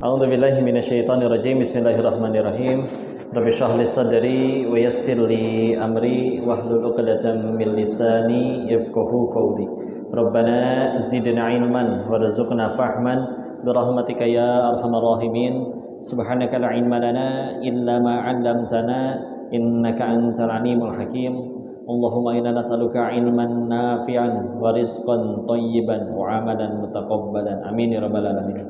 A'udzu billahi minasyaitonir rajim. Bismillahirrahmanirrahim. Rabbi shrah li sadri wa yassir li amri wahlul 'uqdatam min lisani yafqahu qawli. Rabbana zidna ilman warzuqna fahman birahmatika ya arhamar rahimin. Subhanaka la ilma lana illa ma 'allamtana innaka antal alimul hakim. Allahumma inna nas'aluka ilman nafi'an wa rizqan thayyiban wa amalan mutaqabbalan. Amin ya rabbal alamin.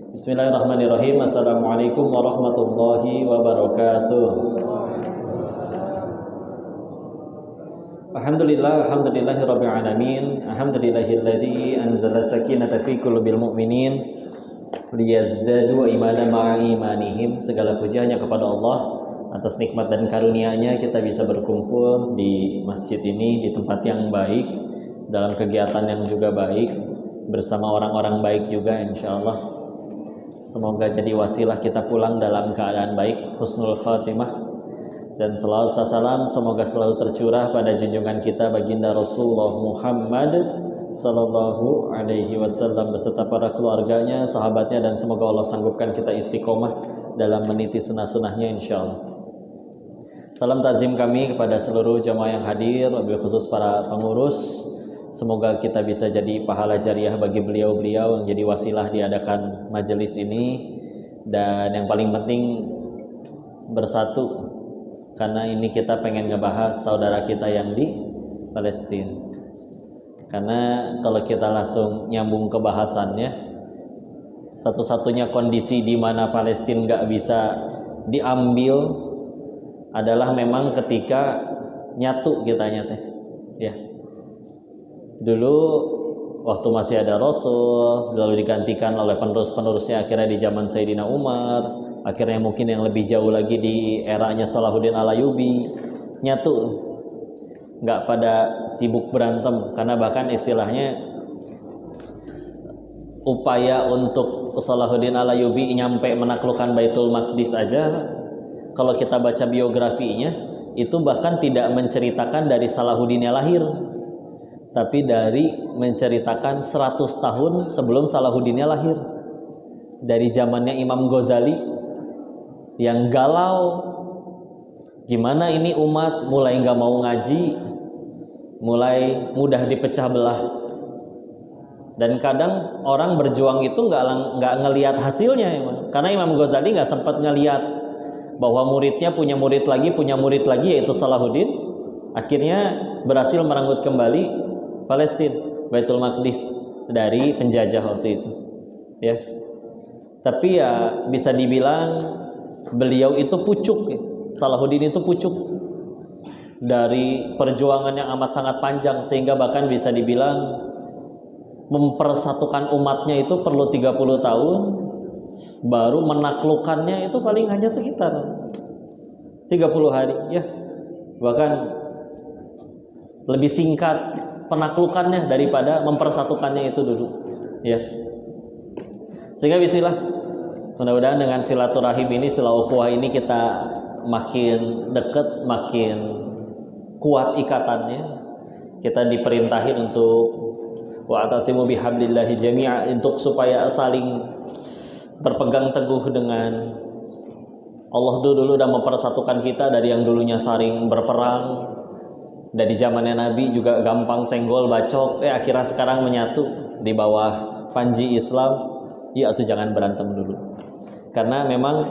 Bismillahirrahmanirrahim. Assalamualaikum warahmatullahi wabarakatuh. Alhamdulillahi rabbil alamin. Alhamdulillahilladzi anzala sakinata fi qulubil mu'minin liyazdadu imanan ma'a imanihim. Segala puji hanya kepada Allah atas nikmat dan karunia-Nya kita bisa berkumpul di masjid ini di tempat yang baik, dalam kegiatan yang juga baik, bersama orang-orang baik juga insyaallah. Semoga jadi wasilah kita pulang dalam keadaan baik, husnul khatimah. Dan selawat salam semoga selalu tercurah pada junjungan kita baginda Rasulullah Muhammad sallallahu alaihi wasallam beserta para keluarganya, sahabatnya, dan semoga Allah sanggupkan kita istiqomah dalam meniti sunnah-sunnahnya insyaallah. Salam takzim kami kepada seluruh jamaah yang hadir, wabil khusus para pengurus. Semoga kita bisa jadi pahala jariah bagi beliau-beliau yang jadi wasilah diadakan majelis ini. Dan yang paling penting bersatu, karena ini kita pengen ngebahas saudara kita yang di Palestina. Karena kalau kita langsung nyambung ke bahasannya, satu-satunya kondisi di mana Palestina nggak bisa diambil adalah memang ketika nyatu kitanya teh, ya. Dulu waktu masih ada Rasul, lalu digantikan oleh penerus-penerusnya akhirnya di zaman Sayyidina Umar, akhirnya mungkin yang lebih jauh lagi di eranya Salahuddin Al-Ayyubi, nyatu, nggak pada sibuk berantem. Karena bahkan istilahnya upaya untuk Salahuddin Al-Ayyubi nyampe menaklukkan Baitul Maqdis aja, kalau kita baca biografinya itu bahkan tidak menceritakan dari Salahuddinnya lahir, tapi dari menceritakan 100 tahun sebelum Salahuddinnya lahir. Dari zamannya Imam Ghazali yang galau, gimana ini umat mulai nggak mau ngaji, mulai mudah dipecah belah. Dan kadang orang berjuang itu nggak ngelihat hasilnya, karena Imam Ghazali nggak sempat ngelihat bahwa muridnya punya murid lagi yaitu Salahuddin, akhirnya berhasil merenggut kembali Palestina, Baitul Maqdis dari penjajah waktu itu, ya. Tapi ya bisa dibilang beliau itu pucuk, ya. Salahuddin itu pucuk dari perjuangan yang amat sangat panjang, sehingga bahkan bisa dibilang mempersatukan umatnya itu perlu 30 tahun, baru menaklukkannya itu paling hanya sekitar 30 hari, ya. Bahkan lebih singkat penaklukannya daripada mempersatukannya itu dulu, ya. Sehingga bismillah, mudah-mudahan dengan silaturahim ini, silaukhuwah ini kita makin dekat, makin kuat ikatannya. Kita diperintahin untuk wa'tasimu bihablillahi jami'a, untuk supaya saling berpegang teguh dengan Allah. Dulu udah mempersatukan kita dari yang dulunya saling berperang. Dari zamannya Nabi juga gampang senggol bacok, akhirnya sekarang menyatu di bawah panji Islam. Ya, atau jangan berantem dulu. Karena memang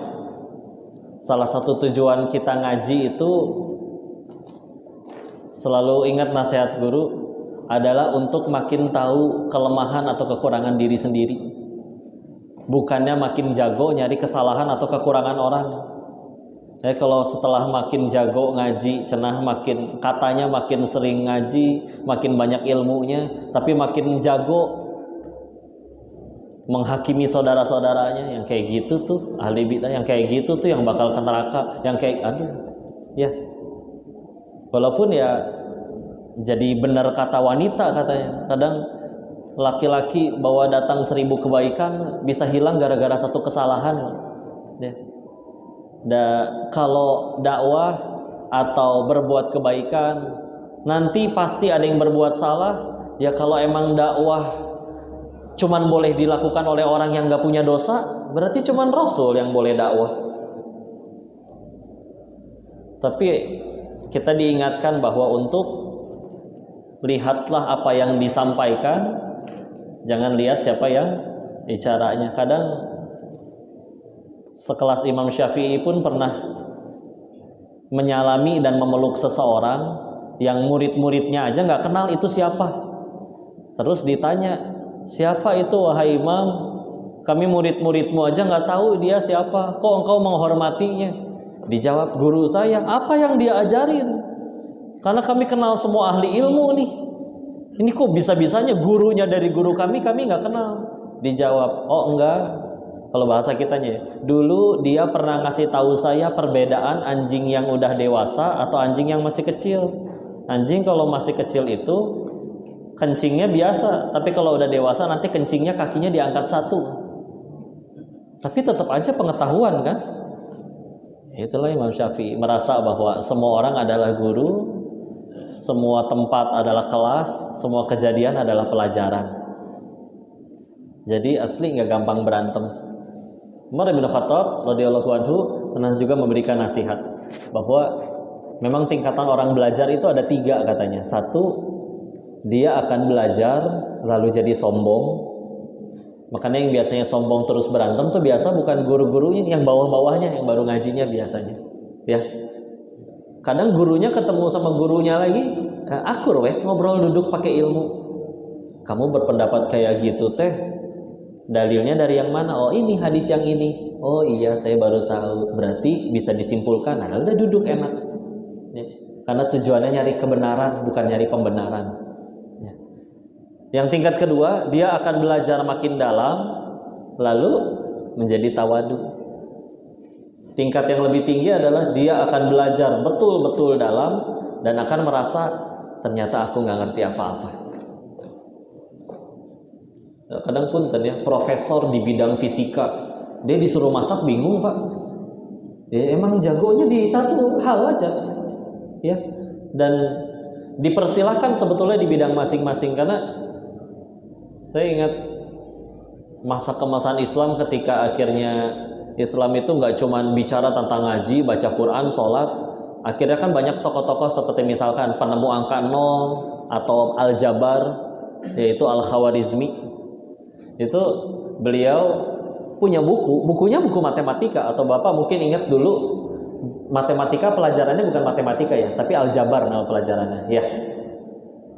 salah satu tujuan kita ngaji itu, selalu ingat nasihat guru, adalah untuk makin tahu kelemahan atau kekurangan diri sendiri. Bukannya makin jago nyari kesalahan atau kekurangan orang. Kalau setelah makin jago ngaji, cenah makin katanya makin sering ngaji, makin banyak ilmunya, tapi makin jago menghakimi saudara-saudaranya, yang kayak gitu tuh ahli bidah, yang kayak gitu tuh yang bakal ke neraka, yang kayak ya. Walaupun ya jadi benar kata wanita katanya, kadang laki-laki bawa datang 1000 kebaikan bisa hilang gara-gara satu kesalahan, ya. Kalau dakwah atau berbuat kebaikan, nanti pasti ada yang berbuat salah. Ya kalau emang dakwah cuman boleh dilakukan oleh orang yang nggak punya dosa, berarti cuman Rasul yang boleh dakwah. Tapi kita diingatkan bahwa untuk lihatlah apa yang disampaikan, jangan lihat siapa yang bicaranya. Kadang sekelas Imam Syafi'i pun pernah menyalami dan memeluk seseorang yang murid-muridnya aja nggak kenal itu siapa. Terus ditanya, siapa itu wahai Imam? Kami murid-muridmu aja nggak tahu dia siapa. Kok engkau menghormatinya? Dijawab, guru saya. Apa yang dia ajarin? Karena kami kenal semua ahli ilmu nih. Ini kok bisa-bisanya gurunya dari guru kami nggak kenal. Dijawab, oh enggak. Kalau bahasa kitanya, dulu dia pernah ngasih tahu saya perbedaan anjing yang udah dewasa atau anjing yang masih kecil. Anjing kalau masih kecil itu kencingnya biasa, tapi kalau udah dewasa nanti kencingnya kakinya diangkat satu. Tapi tetap aja pengetahuan kan? Itulah Imam Syafi'i merasa bahwa semua orang adalah guru, semua tempat adalah kelas, semua kejadian adalah pelajaran. Jadi asli nggak gampang berantem. Umar bin Khattab radhiyallahu anhu pernah juga memberikan nasihat bahwa memang tingkatan orang belajar itu ada 3 katanya. 1, dia akan belajar lalu jadi sombong. Makanya yang biasanya sombong terus berantem tuh biasa bukan guru-gurunya, yang bawah-bawahnya yang baru ngajinya biasanya. Ya. Kadang gurunya ketemu sama gurunya lagi, akur ngobrol duduk pakai ilmu. Kamu berpendapat kayak gitu teh, dalilnya dari yang mana? Oh ini hadis yang ini. Oh iya saya baru tahu. Berarti bisa disimpulkan. Nah udah duduk enak. Ya. Karena tujuannya nyari kebenaran bukan nyari pembenaran. Ya. Yang tingkat kedua, dia akan belajar makin dalam, lalu menjadi tawadu. Tingkat yang lebih tinggi adalah dia akan belajar betul-betul dalam dan akan merasa ternyata aku nggak ngerti apa-apa. Kadang pun ya, profesor di bidang fisika, dia disuruh masak bingung pak. Ya, emang jagonya di satu hal aja, ya. Dan dipersilahkan sebetulnya di bidang masing-masing, karena saya ingat masa kemasan Islam ketika akhirnya Islam itu nggak cuma bicara tentang ngaji, baca Quran, sholat. Akhirnya kan banyak tokoh-tokoh seperti misalkan penemu angka 0 atau Al-Jabar, yaitu Al-Khawarizmi. Itu beliau punya bukunya buku matematika, atau Bapak mungkin ingat dulu matematika pelajarannya bukan matematika ya, tapi Al-Jabar nama pelajarannya ya.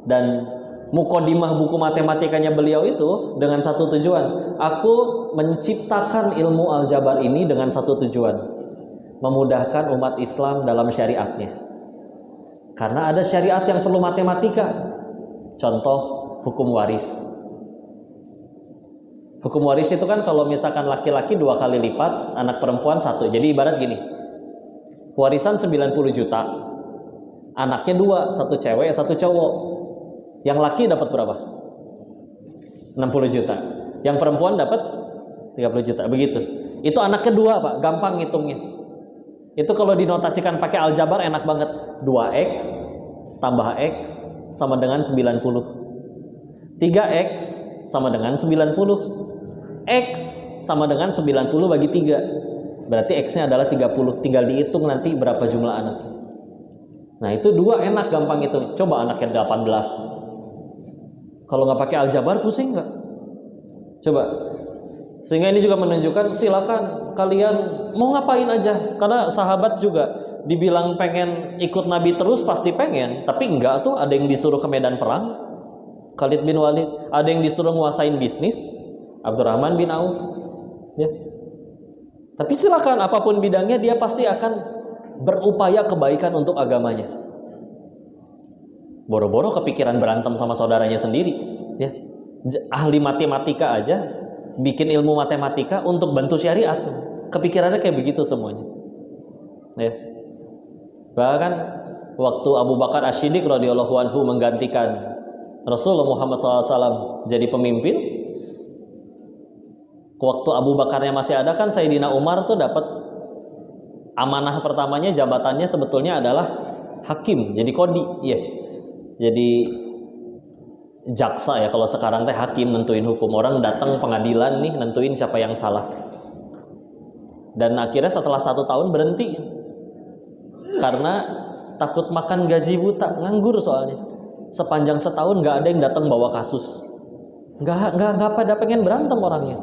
Dan mukodimah buku matematikanya beliau itu dengan satu tujuan, aku menciptakan ilmu Al-Jabar ini dengan satu tujuan, memudahkan umat Islam dalam syariatnya. Karena ada syariat yang perlu matematika. Contoh hukum waris. Hukum waris itu kan kalau misalkan laki-laki 2 kali lipat, anak perempuan 1. Jadi ibarat gini, warisan 90 juta, anaknya 2, 1 cewek 1 cowok. Yang laki dapat berapa? 60 juta. Yang perempuan dapat 30 juta. Begitu. Itu anak kedua pak, gampang ngitungnya. Itu kalau dinotasikan pakai aljabar enak banget. 2x tambah x sama dengan 90. 3x sama dengan 90. X sama dengan 90 bagi 3. Berarti x-nya adalah 30. Tinggal dihitung nanti berapa jumlah anak. Nah itu 2 enak gampang hitung. Coba anaknya 18. Kalau nggak pakai aljabar pusing nggak? Coba. Sehingga ini juga menunjukkan silakan kalian mau ngapain aja. Karena sahabat juga dibilang pengen ikut Nabi terus pasti pengen, tapi enggak tuh. Ada yang disuruh ke medan perang, Khalid bin Walid. Ada yang disuruh nguasain bisnis, Abdurrahman bin Auf. Ya. Tapi silakan apapun bidangnya dia pasti akan berupaya kebaikan untuk agamanya. Boro-boro kepikiran berantem sama saudaranya sendiri, ya. Ahli matematika aja bikin ilmu matematika untuk bantu syariat. Kepikirannya kayak begitu semuanya. Ya. Bahkan waktu Abu Bakar As-Siddiq radhiyallahu anhu menggantikan Rasulullah Muhammad SAW jadi pemimpin, waktu Abu Bakarnya masih ada kan Sayyidina Umar tuh dapat amanah pertamanya, jabatannya sebetulnya adalah hakim, jadi kodi, ya. Jadi jaksa ya, kalau sekarang teh hakim nentuin hukum, orang datang pengadilan nih nentuin siapa yang salah. Dan akhirnya setelah 1 tahun berhenti karena takut makan gaji buta, nganggur soalnya. Sepanjang setahun nggak ada yang datang bawa kasus, nggak pada pengen berantem orangnya.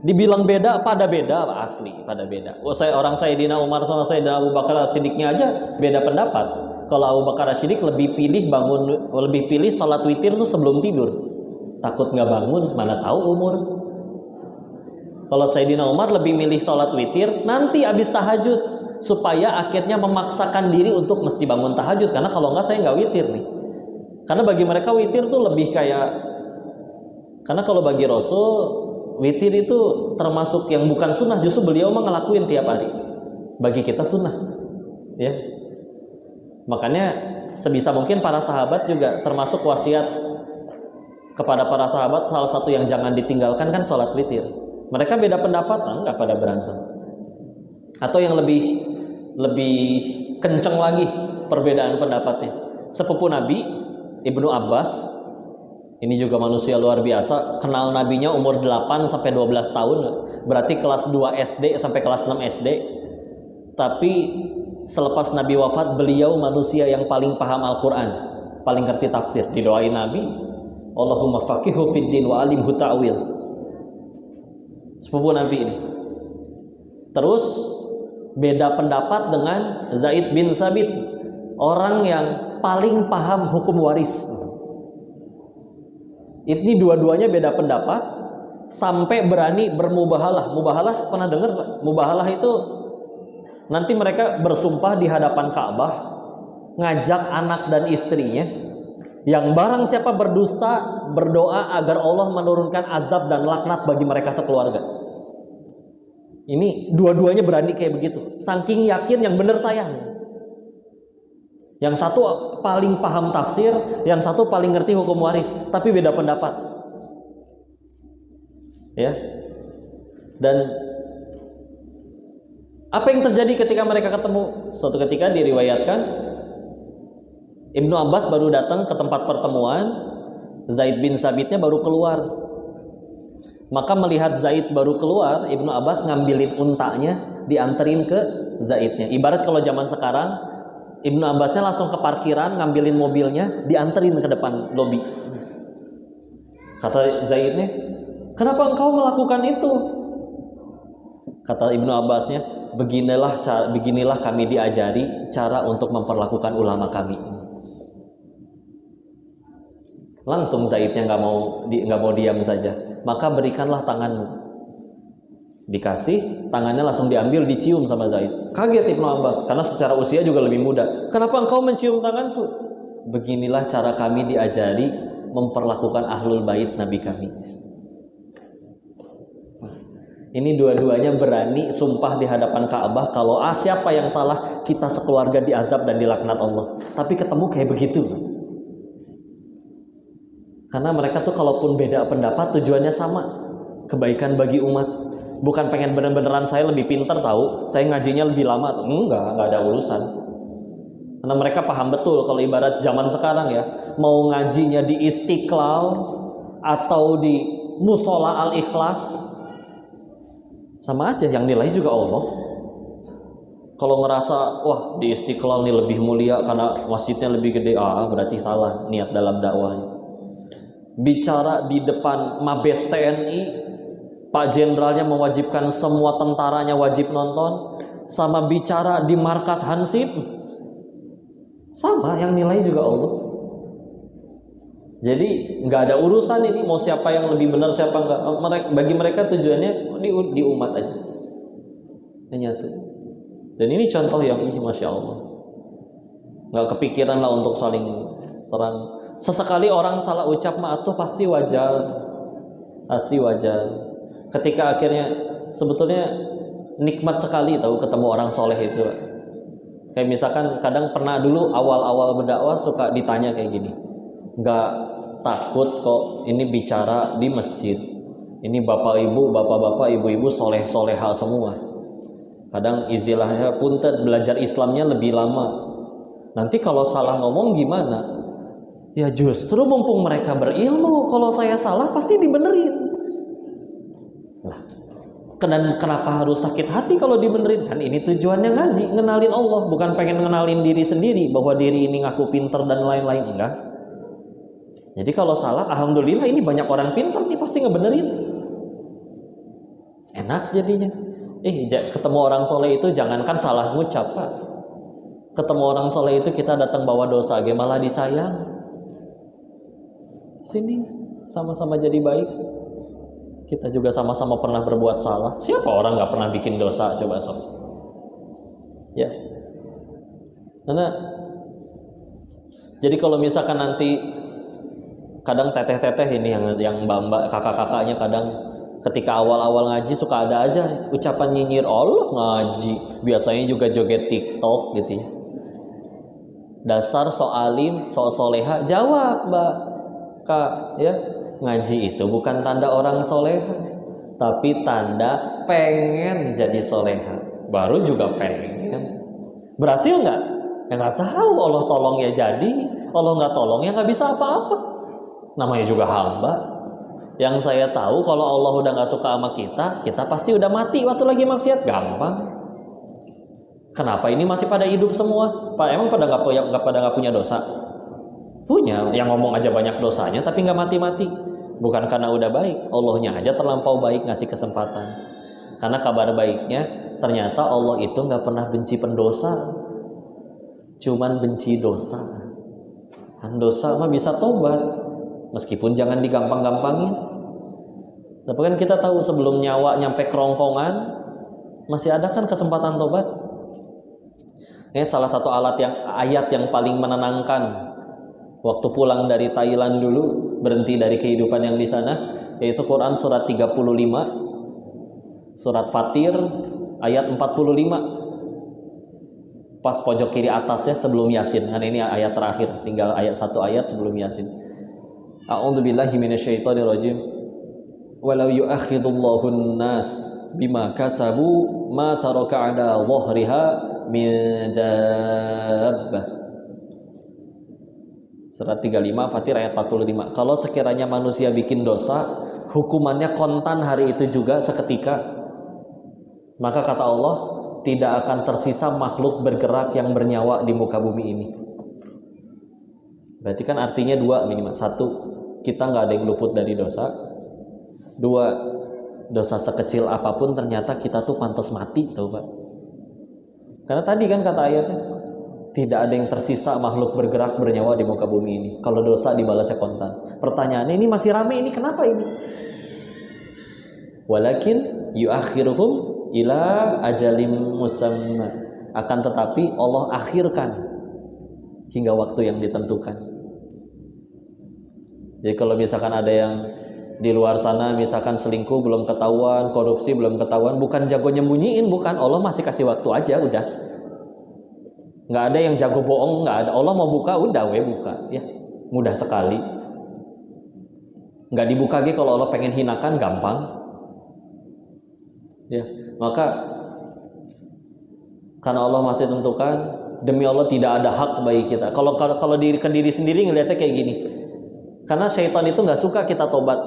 Dibilang beda, pada beda, asli pada beda. Orang Sayyidina Umar sama Sayyidina Abu Bakar As-Siddiqnya aja beda pendapat. Kalau Abu Bakar As-Siddiq lebih pilih salat witir tuh sebelum tidur, takut nggak bangun, mana tahu umur. Kalau Sayyidina Umar lebih milih salat witir nanti abis tahajud, supaya akhirnya memaksakan diri untuk mesti bangun tahajud, karena kalau nggak saya nggak witir nih. Karena bagi mereka witir tuh lebih kayak, karena kalau bagi Rasul witir itu termasuk yang bukan sunnah, justru beliau mah ngelakuin tiap hari. Bagi kita sunnah, ya. Makanya sebisa mungkin para sahabat juga termasuk wasiat kepada para sahabat, salah satu yang jangan ditinggalkan kan sholat witir. Mereka beda pendapat, nggak pada berantem. Atau yang lebih kenceng lagi perbedaan pendapatnya, sepupu Nabi Ibnu Abbas. Ini juga manusia luar biasa, kenal nabinya umur 8 sampai 12 tahun, berarti kelas 2 SD sampai kelas 6 SD. Tapi selepas Nabi wafat, beliau manusia yang paling paham Al-Quran, paling ngerti tafsir. Didoain Nabi, Allahumma faqihu fid din wa alimhu ta'wil. Sepupu Nabi ini. Terus beda pendapat dengan Zaid bin Thabit, orang yang paling paham hukum waris. Ini dua-duanya beda pendapat sampai berani bermubahalah. Mubahalah pernah dengar Pak? Mubahalah itu nanti mereka bersumpah di hadapan Ka'bah, ngajak anak dan istrinya, yang barang siapa berdusta berdoa agar Allah menurunkan azab dan laknat bagi mereka sekeluarga. Ini dua-duanya berani kayak begitu, saking yakin yang benar saya. Yang satu paling paham tafsir, yang satu paling ngerti hukum waris, tapi beda pendapat. Ya. Dan apa yang terjadi ketika mereka ketemu? Suatu ketika diriwayatkan Ibnu Abbas baru datang ke tempat pertemuan, Zaid bin Sabitnya baru keluar. Maka melihat Zaid baru keluar, Ibnu Abbas ngambilin untanya, dianterin ke Zaidnya. Ibarat kalau zaman sekarang, Ibnu Abbasnya langsung ke parkiran, ngambilin mobilnya, dianterin ke depan lobi. Kata Zaidnya, kenapa engkau melakukan itu? Kata Ibnu Abbasnya, beginilah kami diajari cara untuk memperlakukan ulama kami. Langsung Zaidnya nggak mau diam saja. Maka berikanlah tanganmu. Dikasih, tangannya langsung diambil, dicium sama Zaid. Kaget Ibnu Abbas, karena secara usia juga lebih muda. Kenapa engkau mencium tanganku? Beginilah cara kami diajari memperlakukan ahlul bait Nabi kami. Ini dua-duanya berani sumpah di hadapan Ka'bah, kalau siapa yang salah, kita sekeluarga diazab dan dilaknat Allah. Tapi ketemu kayak begitu. Karena mereka tuh kalaupun beda pendapat, tujuannya sama, kebaikan bagi umat. Bukan pengen bener-beneran saya lebih pintar tahu, saya ngajinya lebih lama. Enggak ada urusan. Karena mereka paham betul kalau ibarat zaman sekarang ya, mau ngajinya di Istiqlal atau di Musola Al-Ikhlas, sama aja, yang nilai juga Allah. Kalau ngerasa wah di Istiqlal nih lebih mulia karena masjidnya lebih gede, berarti salah niat dalam dakwahnya. Bicara di depan Mabes TNI, Pak Jenderalnya mewajibkan semua tentaranya wajib nonton, sama bicara di markas Hansip, sama, yang nilai juga Allah. Jadi nggak ada urusan ini mau siapa yang lebih benar siapa enggak. Bagi mereka tujuannya di umat aja, nyatu. Dan ini contoh yang masya Allah, nggak kepikiran lah untuk saling serang. Sesekali orang salah ucap atuh pasti wajar. Ketika akhirnya sebetulnya nikmat sekali tahu ketemu orang soleh itu. Kayak misalkan kadang pernah dulu awal-awal berdakwah suka ditanya kayak gini, nggak takut kok ini bicara di masjid, ini bapak-bapak ibu-ibu soleh-soleha semua. Kadang istilahnya punten belajar Islamnya lebih lama. Nanti kalau salah ngomong gimana? Ya justru mumpung mereka berilmu, kalau saya salah pasti dibenerin. Nah, kenapa harus sakit hati kalau dibenerin? Kan ini tujuannya ngaji, ngenalin Allah, bukan pengen ngenalin diri sendiri bahwa diri ini ngaku pinter dan lain-lain, enggak. Jadi kalau salah, alhamdulillah ini banyak orang pinter nih pasti ngebenerin. Enak jadinya. Ketemu orang soleh itu jangankan salah ngucap, Pak. Ketemu orang soleh itu kita datang bawa dosa, malah disayang. Sini sama-sama jadi baik. Kita juga sama-sama pernah berbuat salah. Siapa orang nggak pernah bikin dosa? Coba sob. Ya. Karena jadi kalau misalkan nanti kadang teteh-teteh ini yang mbak-mbak kakak-kakaknya kadang ketika awal-awal ngaji suka ada aja ucapan nyinyir Allah ngaji. Biasanya juga joget TikTok gitu ya. Dasar soalim, soleha, jawab mbak. Kak, ya ngaji itu bukan tanda orang soleha, tapi tanda pengen jadi soleha. Baru juga pengen. Berhasil nggak? Ya nggak tahu. Allah tolong ya jadi, Allah nggak tolong ya nggak bisa apa-apa. Namanya juga hamba. Yang saya tahu kalau Allah udah nggak suka sama kita, kita pasti udah mati waktu lagi maksiat. Gampang. Kenapa ini masih pada hidup semua? Pak, emang pada nggak punya dosa? Punya, yang ngomong aja banyak dosanya tapi nggak mati-mati. Bukan karena udah baik, Allahnya aja terlampau baik ngasih kesempatan. Karena kabar baiknya ternyata Allah itu nggak pernah benci pendosa, cuman benci dosa. Dan dosa mah bisa tobat, meskipun jangan digampang-gampangin. Tapi kan kita tahu sebelum nyawa nyampe kerongkongan masih ada kan kesempatan tobat. Ini salah satu ayat yang paling menenangkan. Waktu pulang dari Thailand dulu, berhenti dari kehidupan yang di sana, yaitu Quran surat 35, surat Fatir ayat 45. Pas pojok kiri atasnya sebelum Yasin. Kan ini ayat terakhir, tinggal satu ayat sebelum Yasin. A'udzubillahi minasyaitonirrajim. Walau yu'akhidullahu an-nas bima kasabu ma taraka 'ala dhahriha min dabbah. Surat 35 Fatir ayat 45. Kalau sekiranya manusia bikin dosa, hukumannya kontan hari itu juga seketika. Maka kata Allah, tidak akan tersisa makhluk bergerak yang bernyawa di muka bumi ini. Berarti kan artinya dua minimal. Satu, kita nggak ada yang luput dari dosa. Dua, dosa sekecil apapun ternyata kita tuh pantas mati, tahu Pak? Karena tadi kan kata ayatnya, tidak ada yang tersisa makhluk bergerak bernyawa di muka bumi ini. Kalau dosa dibalasnya kontan. Pertanyaannya ini masih rame ini, kenapa ini? Walakin yuakhiruhum ila ajalim musamma. Akan tetapi Allah akhirkan hingga waktu yang ditentukan. Jadi kalau misalkan ada yang di luar sana misalkan selingkuh belum ketahuan, korupsi belum ketahuan, bukan jago nyembunyiin, bukan. Allah masih kasih waktu aja udah. Nggak ada yang jago bohong, nggak ada. Allah mau buka, udah buka, ya mudah sekali. Nggak dibuka lagi kalau Allah pengen hinakan, gampang. Ya, maka karena Allah masih tentukan, demi Allah tidak ada hak bagi kita. Kalau ke diri sendiri ngelihatnya kayak gini, karena syaitan itu nggak suka kita tobat,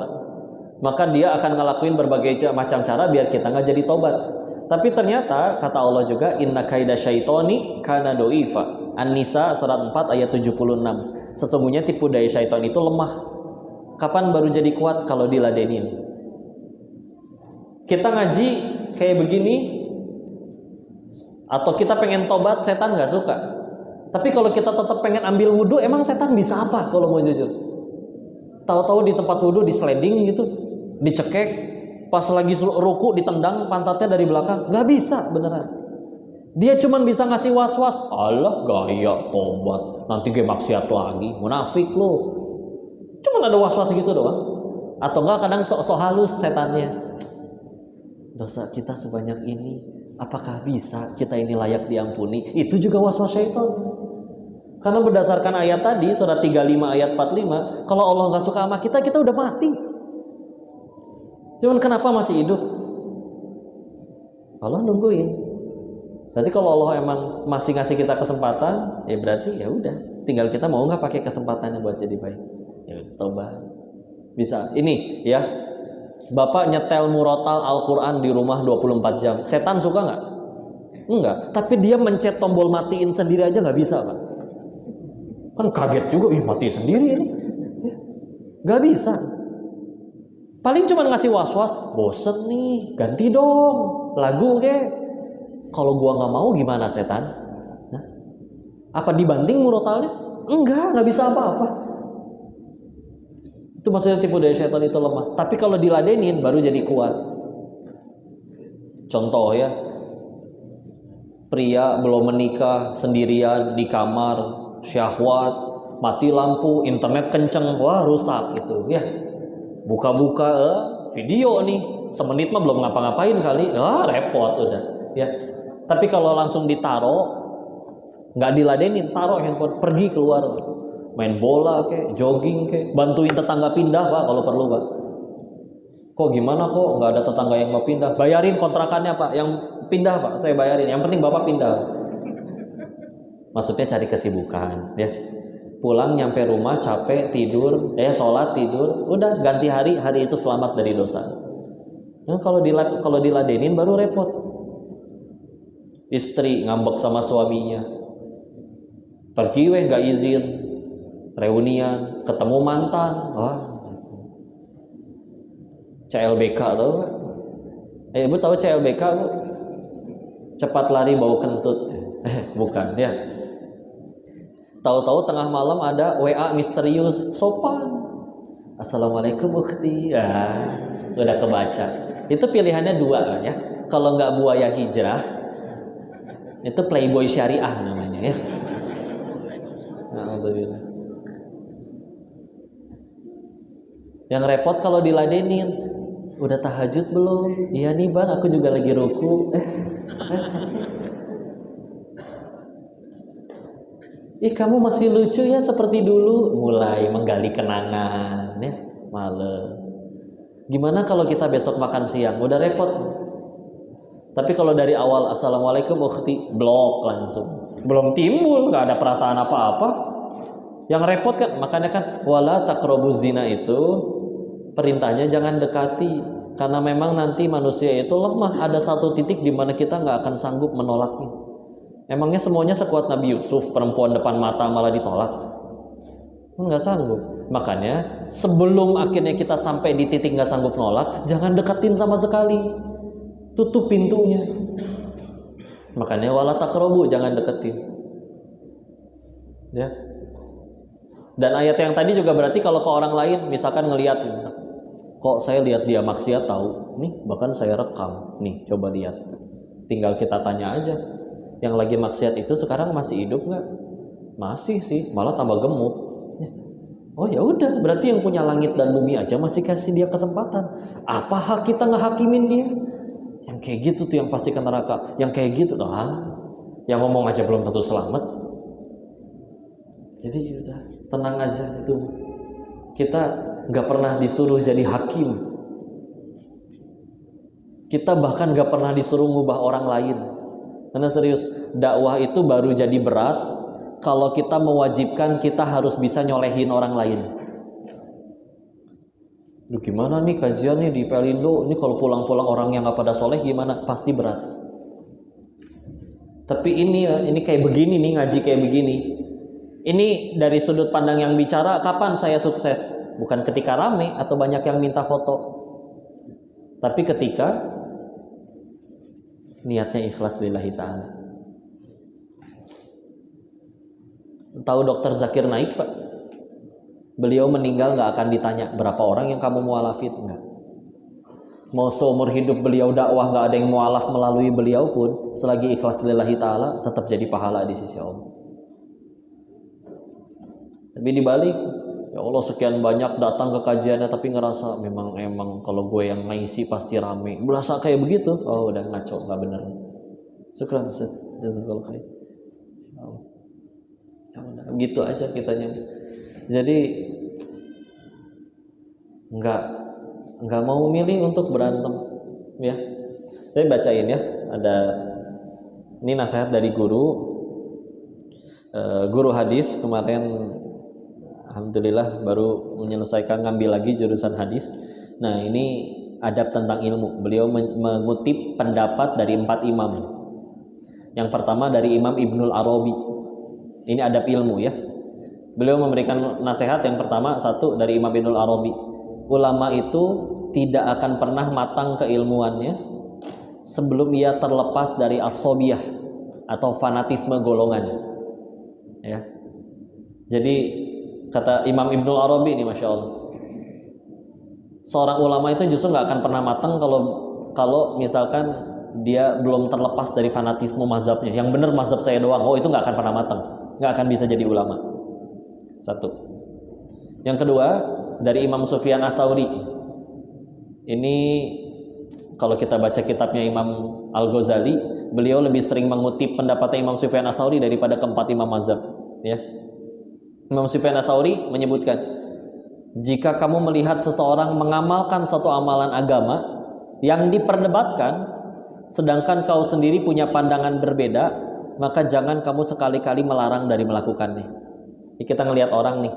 maka dia akan ngelakuin berbagai macam cara biar kita nggak jadi tobat. Tapi ternyata kata Allah juga inna kaida syaitoni kana doifa. An-Nisa surat 4 ayat 76. Sesungguhnya tipu daya syaitan itu lemah. Kapan baru jadi kuat? Kalau diladenin. Kita ngaji kayak begini atau kita pengen tobat, setan nggak suka. Tapi kalau kita tetap pengen ambil wudhu, emang setan bisa apa kalau mau jujur? Tahu-tahu di tempat wudhu di sliding gitu, dicekek. Pas lagi ruku ditendang pantatnya dari belakang, nggak bisa beneran. Dia cuman bisa ngasih was-was, Allah gaya tobat, nanti gue maksiat lagi, munafik lo. Cuman ada was-was gitu doang. Atau enggak kadang sok-sok halus setannya. Dosa kita sebanyak ini, apakah bisa kita ini layak diampuni? Itu juga was-was syaitan. Karena berdasarkan ayat tadi surat 35 ayat 45, kalau Allah nggak suka sama kita, kita udah mati. Cuman kenapa masih hidup? Allah nungguin. Berarti kalau Allah emang masih ngasih kita kesempatan, ya berarti ya udah. tinggal kita mau nggak pakai kesempatannya buat jadi baik. Ya, tobat. Bisa. Ini ya, Bapak nyetel murotal Al-Quran di rumah 24 jam. Setan suka nggak? Enggak. Tapi dia mencet tombol matiin sendiri aja nggak bisa, Pak. Kan kaget juga, mati sendiri ini. Nggak bisa. Paling cuma ngasih was-was, bosen nih, ganti dong lagu ke. Kalau gua nggak mau gimana setan? Nah, apa dibanting murotalnya? Nggak bisa apa-apa. Itu maksudnya tipu daya setan itu lemah. Tapi kalau diladenin baru jadi kuat. Contoh ya, pria belum menikah sendirian di kamar, syahwat, mati lampu, internet kenceng, wah rusak gitu ya. Buka-buka video nih, semenit mah belum ngapa-ngapain kali, repot udah ya. Tapi kalau langsung ditaro, nggak diladenin, taruh handphone, pergi keluar, main bola ke, jogging ke, bantuin tetangga pindah Pak kalau perlu Pak. Kok gimana kok nggak ada tetangga yang mau pindah? Bayarin kontrakannya Pak, yang pindah Pak, saya bayarin. Yang penting Bapak pindah. Maksudnya cari kesibukan ya. Pulang nyampe rumah capek tidur, sholat tidur, udah ganti hari itu selamat dari dosa. Nah, kalau diladenin baru repot. Istri ngambek sama suaminya, pergi nggak izin, reunian, ketemu mantan, CLBK tahu nggak? Ibu tahu CLBK Bu? Cepat lari bau kentut, bukan ya? Tahu-tahu tengah malam ada WA misterius, sopan. Assalamualaikum ukhti. Ya, udah kebaca. Itu pilihannya dua ya. Kalau nggak buaya hijrah, itu playboy syariah namanya ya. Alhamdulillah. Yang repot kalau diladenin, udah tahajud belum? Iya nih bang, aku juga lagi ruku. Kamu masih lucu ya seperti dulu. Mulai menggali kenangan ya, males. Gimana kalau kita besok makan siang? Udah repot. Tapi kalau dari awal assalamualaikum ukhti, blok langsung. Belum timbul, nggak ada perasaan apa-apa. Yang repot kan, makanya kan wala taqrabuz zina itu perintahnya jangan dekati, karena memang nanti manusia itu lemah. Ada satu titik di mana kita nggak akan sanggup menolaknya. Emangnya semuanya sekuat Nabi Yusuf, perempuan depan mata malah ditolak? Nggak sanggup. Makanya sebelum akhirnya kita sampai di titik nggak sanggup nolak, jangan deketin sama sekali. Tutup pintunya. Makanya wala taqrabu, jangan deketin. Ya. Dan ayat yang tadi juga berarti kalau ke orang lain, misalkan ngelihat, kok saya lihat dia maksiat tahu, nih bahkan saya rekam, nih coba lihat. Tinggal kita tanya aja. Yang lagi maksiat itu sekarang masih hidup nggak? Masih sih, malah tambah gemuk. Oh ya udah, berarti yang punya langit dan bumi aja masih kasih dia kesempatan. Apa hak kita ngehakimin dia? Yang kayak gitu tuh yang pasti ke neraka. Yang kayak gitu, yang ngomong aja belum tentu selamat. Jadi udah tenang aja itu. Kita nggak pernah disuruh jadi hakim. Kita bahkan nggak pernah disuruh ngubah orang lain. Karena serius, dakwah itu baru jadi berat kalau kita mewajibkan kita harus bisa nyolehin orang lain. Duh, gimana nih kajian nih di Pelindo, ini kalau pulang-pulang orang yang nggak pada soleh gimana? Pasti berat. Tapi ini kayak begini nih, ngaji kayak begini. Ini dari sudut pandang yang bicara, kapan saya sukses? Bukan ketika rame atau banyak yang minta foto, tapi ketika niatnya ikhlas lillahi ta'ala. Tahu Dr. Zakir Naik Pak? Beliau meninggal gak akan ditanya berapa orang yang kamu mualafin, enggak. Mau seumur hidup beliau dakwah gak ada yang mualaf melalui beliau pun, selagi ikhlas lillahi ta'ala tetap jadi pahala di sisi Allah. Tapi dibalik, ya Allah sekian banyak datang ke kajiannya tapi ngerasa memang kalau gue yang ngisi pasti rame. Berasa kayak begitu. Oh udah ngaco, nggak bener. Syukran jazakallahu khair. Ya udah gitu aja kitanya. Jadi nggak mau milih untuk berantem ya. Saya bacain ya, ada ini nasihat dari guru. guru hadis kemarin, alhamdulillah baru menyelesaikan ngambil lagi jurusan hadis. Nah, ini adab tentang ilmu. Beliau mengutip pendapat dari 4 imam. Yang pertama dari Imam Ibnul Arabi. Ini adab ilmu ya. Beliau memberikan nasihat yang pertama, satu dari Imam Ibnul Arabi. Ulama itu tidak akan pernah matang keilmuannya sebelum ia terlepas dari asobiyah atau fanatisme golongan. Ya. Jadi kata Imam Ibnul Arabi ini, masya Allah, seorang ulama itu justru nggak akan pernah matang kalau misalkan dia belum terlepas dari fanatisme mazhabnya. Yang benar mazhab saya doang, oh itu nggak akan pernah matang, nggak akan bisa jadi ulama. Satu. Yang kedua dari Imam Sufyan Ats-Tsauri. Ini kalau kita baca kitabnya Imam Al-Ghazali, beliau lebih sering mengutip pendapatnya Imam Sufyan Ats-Tsauri daripada keempat imam mazhab. Ya. Imam Sufyan Ats-Tsauri menyebutkan, jika kamu melihat seseorang mengamalkan suatu amalan agama yang diperdebatkan, sedangkan kau sendiri punya pandangan berbeda, maka jangan kamu sekali-kali melarang dari melakukannya. Jadi kita ngelihat orang nih,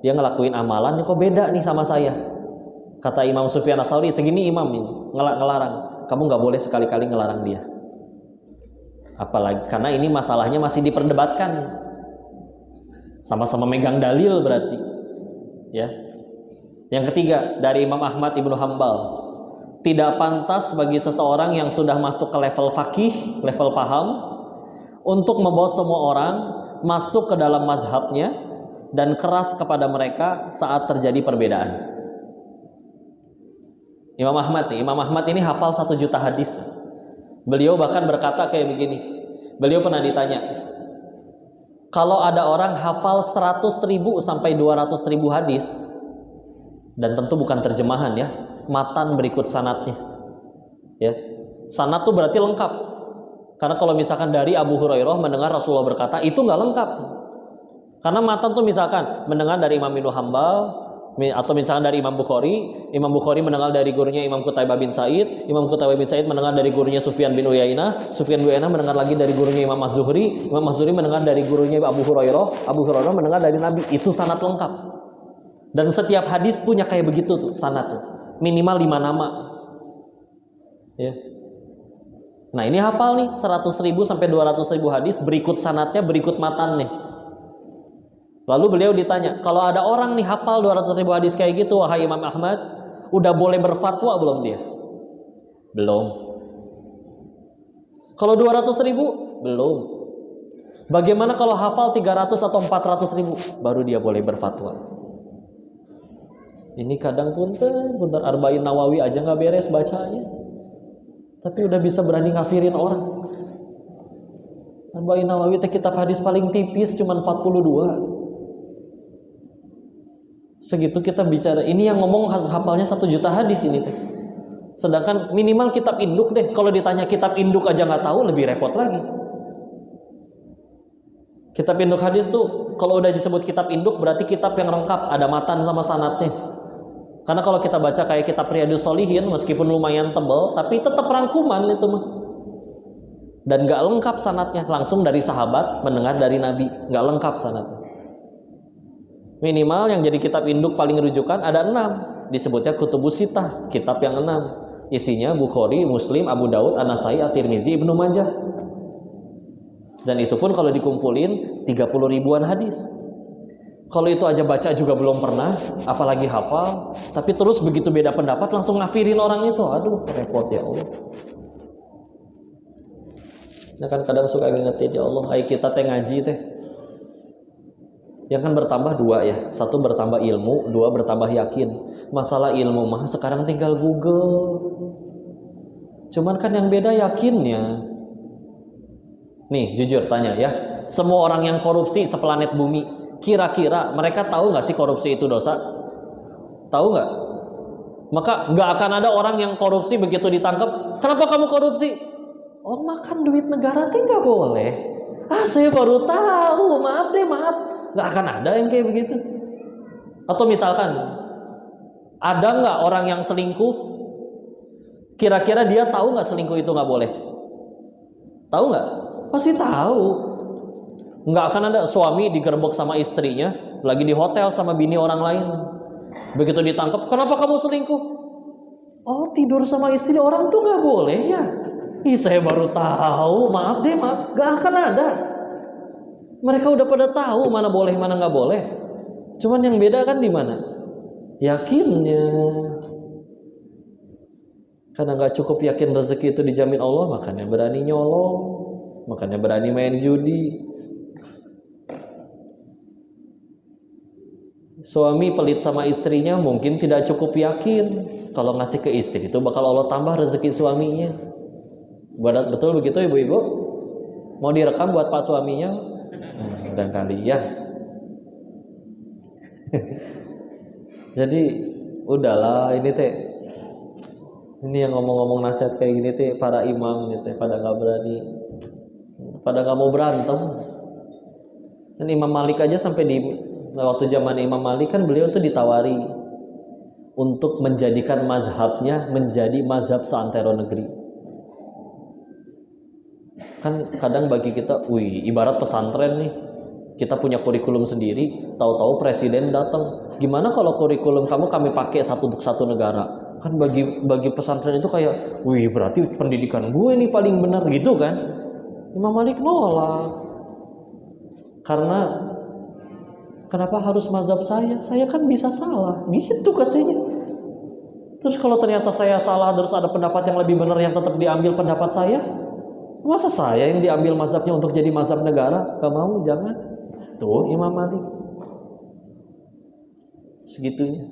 dia ngelakuin amalan, kok beda nih sama saya. Kata Imam Sufyan Ats-Tsauri, segini imam ini ngelarang, kamu nggak boleh sekali-kali ngelarang dia. Apalagi karena ini masalahnya masih diperdebatkan. Sama-sama megang dalil berarti. Ya. Yang ketiga dari Imam Ahmad Ibnu Hambal, tidak pantas bagi seseorang yang sudah masuk ke level fakih, level paham, untuk membawa semua orang masuk ke dalam mazhabnya dan keras kepada mereka saat terjadi perbedaan. Imam Ahmad ini hafal 1 juta hadis. Beliau bahkan berkata kayak begini. Beliau pernah ditanya, kalau ada orang hafal 100.000 sampai 200.000 hadis, dan tentu bukan terjemahan ya, matan berikut sanadnya. Ya, sanad tuh berarti lengkap. Karena kalau misalkan dari Abu Hurairah mendengar Rasulullah berkata, itu nggak lengkap. Karena matan tuh misalkan mendengar dari Imam Ibnu Hambal, atau misalkan dari Imam Bukhari mendengar dari gurunya Imam Qutaibah bin Sa'id, Imam Qutaibah bin Sa'id mendengar dari gurunya Sufyan bin Uyainah, Sufyan bin Uyainah mendengar lagi dari gurunya Imam Az-Zuhri, Imam Az-Zuhri mendengar dari gurunya Abu Hurairah, Abu Hurairah mendengar dari Nabi. Itu sanad lengkap. Dan setiap hadis punya kayak begitu tuh sanad tuh. Minimal 5 nama. Ya. Nah, ini hafal nih 100.000 sampai 200.000 hadis, berikut sanadnya, berikut matannya. Lalu beliau ditanya, kalau ada orang nih hafal 200.000 hadis kayak gitu, wahai Imam Ahmad, udah boleh berfatwa belum dia? Belum. Kalau 200.000? Belum. Bagaimana kalau hafal 300 atau 400.000? Baru dia boleh berfatwa. Ini kadang punten Arba'in Nawawi aja nggak beres bacanya, tapi udah bisa berani ngafirin orang. Arba'in Nawawi teh kitab hadis paling tipis cuman 42. Segitu kita bicara, ini yang ngomong hafalnya 1 juta hadis ini teh. Sedangkan minimal kitab induk deh. Kalau ditanya kitab induk aja nggak tahu, lebih repot lagi. Kitab induk hadis tuh kalau udah disebut kitab induk berarti kitab yang lengkap, ada matan sama sanadnya. Karena kalau kita baca kayak kitab Riyadhus Shalihin, meskipun lumayan tebal, tapi tetap rangkuman itu mah. Dan nggak lengkap sanadnya, langsung dari sahabat mendengar dari Nabi, nggak lengkap sanadnya. Minimal yang jadi kitab induk paling rujukan ada 6, disebutnya Kutubus Sittah, kitab yang 6. Isinya Bukhari, Muslim, Abu Daud, An-Nasai, At-Tirmizi, Ibnu Majah. Dan itu pun kalau dikumpulin 30 ribuan hadis. Kalau itu aja baca juga belum pernah, apalagi hafal. Tapi terus begitu beda pendapat langsung ngafirin orang itu. Aduh, repot ya Allah. Nah kan kadang suka ngingetin, ya Allah, ayo kita teh ngaji teh. Yang kan bertambah 2 ya. 1 bertambah ilmu, 2 bertambah yakin. Masalah ilmu mah sekarang tinggal Google. Cuman kan yang beda yakinnya. Nih jujur tanya ya, semua orang yang korupsi seplanet bumi, kira-kira mereka tahu nggak sih korupsi itu dosa? Tahu nggak? Maka nggak akan ada orang yang korupsi begitu ditangkap, kenapa kamu korupsi? Oh, makan duit negara tuh nggak boleh. Ah, saya baru tahu, maaf deh, maaf. Nggak akan ada yang kayak begitu. Atau misalkan ada nggak orang yang selingkuh? Kira-kira dia tahu nggak selingkuh itu nggak boleh? Tahu nggak? Pasti tahu. Nggak akan ada suami digerebek sama istrinya lagi di hotel sama bini orang lain. Begitu ditangkap, kenapa kamu selingkuh? Oh, tidur sama istri orang tuh nggak boleh ya? Ih, saya baru tahu. Maaf deh, maaf. Nggak akan ada. Mereka udah pada tahu mana boleh, mana nggak boleh. Cuman yang beda kan di mana? Yakinnya. Karena nggak cukup yakin rezeki itu dijamin Allah, makanya berani nyolong, makanya berani main judi. Suami pelit sama istrinya mungkin tidak cukup yakin kalau ngasih ke istri itu bakal Allah tambah rezeki suaminya. Betul begitu ibu-ibu? Mau direkam buat pak suaminya? Dan kali ya. Jadi udahlah ini teh. Ini yang ngomong-ngomong nasihat kayak gini teh para imam gitu pada nggak berani, pada nggak mau berantem. Dan Imam Malik aja sampai di waktu zaman Imam Malik kan beliau tuh ditawari untuk menjadikan mazhabnya menjadi mazhab seantero negeri. Kan kadang bagi kita, ibarat pesantren nih, kita punya kurikulum sendiri, tahu-tahu presiden datang. Gimana kalau kurikulum kamu kami pakai satu untuk satu negara? Kan bagi pesantren itu kayak, berarti pendidikan gue nih paling benar gitu kan? Imam Malik nolak. Karena kenapa harus mazhab saya? Saya kan bisa salah, gitu katanya. Terus kalau ternyata saya salah, terus ada pendapat yang lebih benar yang tetap diambil pendapat saya, masa saya yang diambil mazhabnya untuk jadi mazhab negara? Gak mau, jangan. Tuh Imam Malik segitunya.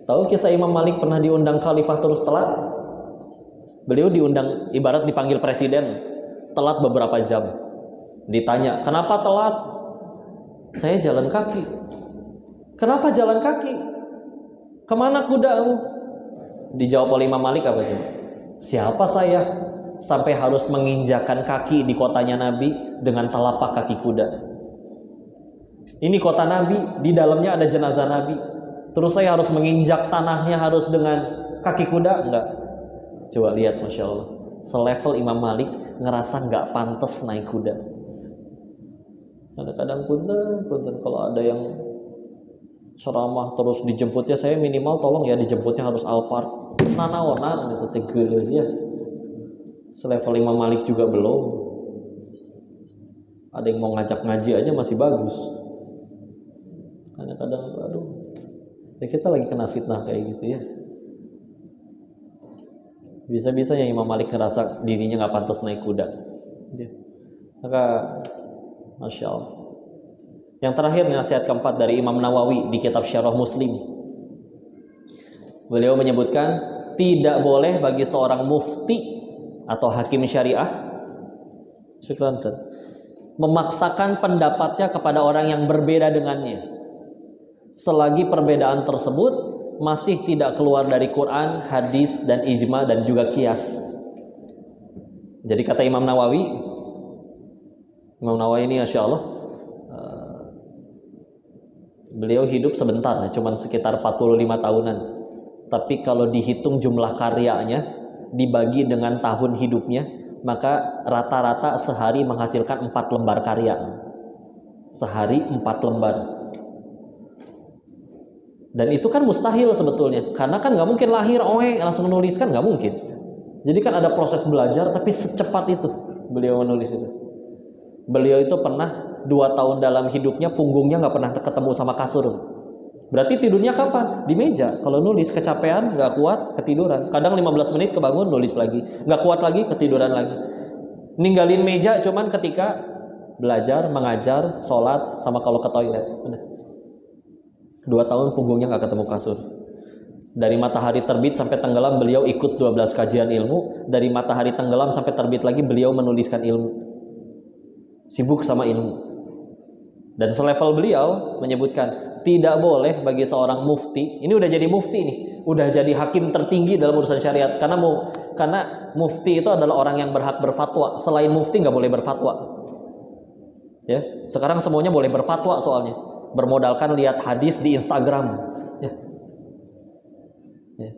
Tahu kisah Imam Malik pernah diundang khalifah terus telat? Beliau diundang ibarat dipanggil presiden, telat beberapa jam. Ditanya, kenapa telat? Saya jalan kaki. Kenapa jalan kaki? Kemana kudamu? Dijawab oleh Imam Malik apa sih? Siapa saya sampai harus menginjakan kaki di kotanya Nabi dengan telapak kaki kuda? Ini kota Nabi, di dalamnya ada jenazah Nabi. Terus saya harus menginjak tanahnya harus dengan kaki kuda? Enggak. Coba lihat, Masya Allah. Selevel Imam Malik ngerasa nggak pantas naik kuda. Kadang-kadang punten kalau ada yang ceramah terus dijemputnya, saya minimal tolong ya dijemputnya harus Alphard. Nanaonan gitu tegel ya. Selevel Imam Malik juga belum. Ada yang mau ngajak ngaji aja masih bagus. Kadang-kadang aduh. Ya kita lagi kena fitnah kayak gitu ya. Bisa-bisanya Imam Malik ngerasa dirinya nggak pantas naik kuda. Maka Masya Allah. Yang terakhir nasihat keempat dari Imam Nawawi di kitab Syarah Muslim. Beliau menyebutkan tidak boleh bagi seorang mufti atau hakim syariah memaksakan pendapatnya kepada orang yang berbeda dengannya selagi perbedaan tersebut masih tidak keluar dari Quran, hadis, dan ijma dan juga qiyas. Jadi kata Imam Nawawi ini Masya Allah, beliau hidup sebentar, cuma sekitar 45 tahunan. Tapi kalau dihitung jumlah karyanya dibagi dengan tahun hidupnya, maka rata-rata sehari menghasilkan 4 lembar karya. Sehari 4 lembar. Dan itu kan mustahil sebetulnya, karena kan nggak mungkin lahir langsung nulis, kan nggak mungkin. Jadi kan ada proses belajar, tapi secepat itu beliau menulis itu. Beliau itu pernah 2 tahun dalam hidupnya punggungnya nggak pernah ketemu sama kasur. Berarti tidurnya kapan? Di meja. Kalau nulis kecapean, nggak kuat, ketiduran. Kadang 15 menit kebangun, nulis lagi. Nggak kuat lagi, ketiduran lagi. Ninggalin meja cuman ketika belajar, mengajar, sholat, sama kalau ke toilet. 2 tahun punggungnya nggak ketemu kasur. Dari matahari terbit sampai tenggelam beliau ikut 12 kajian ilmu. Dari matahari tenggelam sampai terbit lagi beliau menuliskan ilmu. Sibuk sama ilmu. Dan selevel beliau menyebutkan tidak boleh bagi seorang mufti, ini udah jadi mufti nih, udah jadi hakim tertinggi dalam urusan syariat, karena mufti itu adalah orang yang berhak berfatwa. Selain mufti nggak boleh berfatwa. Ya, sekarang semuanya boleh berfatwa soalnya, bermodalkan lihat hadis di Instagram. Ya. Ya.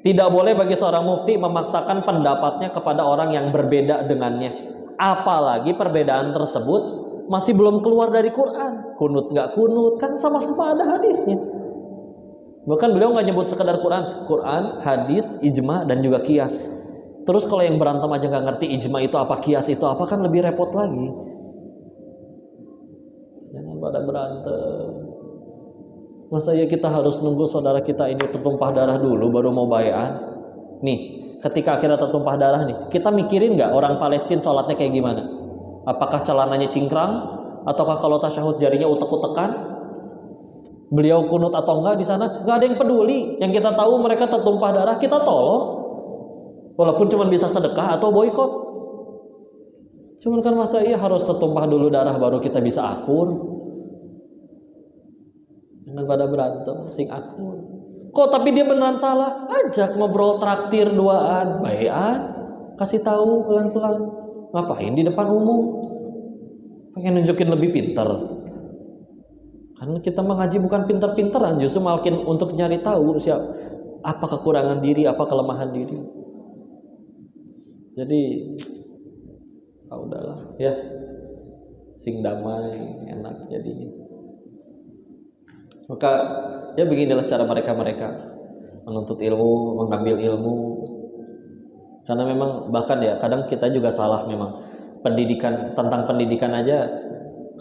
Tidak boleh bagi seorang mufti memaksakan pendapatnya kepada orang yang berbeda dengannya. Apalagi perbedaan tersebut masih belum keluar dari Quran. Kunut nggak kunut, kan sama-sama ada hadisnya. Bahkan beliau nggak nyebut sekedar Quran, hadis, ijma, dan juga kias. Terus kalau yang berantem aja nggak ngerti ijma itu apa, kias itu apa, kan lebih repot lagi. Jangan pada berantem. Masa ya kita harus nunggu saudara kita ini tertumpah darah dulu baru mau baiat? Nih, ketika akhirnya tertumpah darah nih, kita mikirin nggak orang Palestina sholatnya kayak gimana? Apakah celananya cingkrang? Ataukah kalau tasyahud jarinya utek-utekan? Beliau kunut atau enggak di sana? Nggak ada yang peduli. Yang kita tahu mereka tertumpah darah, kita tolong. Walaupun cuma bisa sedekah atau boikot. Cuman kan masa iya harus tertumpah dulu darah baru kita bisa akur? Jangan pada berantem, sing akur. Kok tapi dia beneran salah? Ajak ngobrol traktir duaan, baiat, kasih tahu pelan-pelan. Ngapain di depan umum? Pengen nunjukin lebih pintar. Karena kita mengaji bukan pintar-pintaran, justru makin untuk nyari tahu apa kekurangan diri, apa kelemahan diri. Jadi, udahlah ya, sing damai, enak jadinya. Maka ya beginilah cara mereka menuntut ilmu, mengambil ilmu. Karena memang bahkan ya kadang kita juga salah memang. Tentang pendidikan aja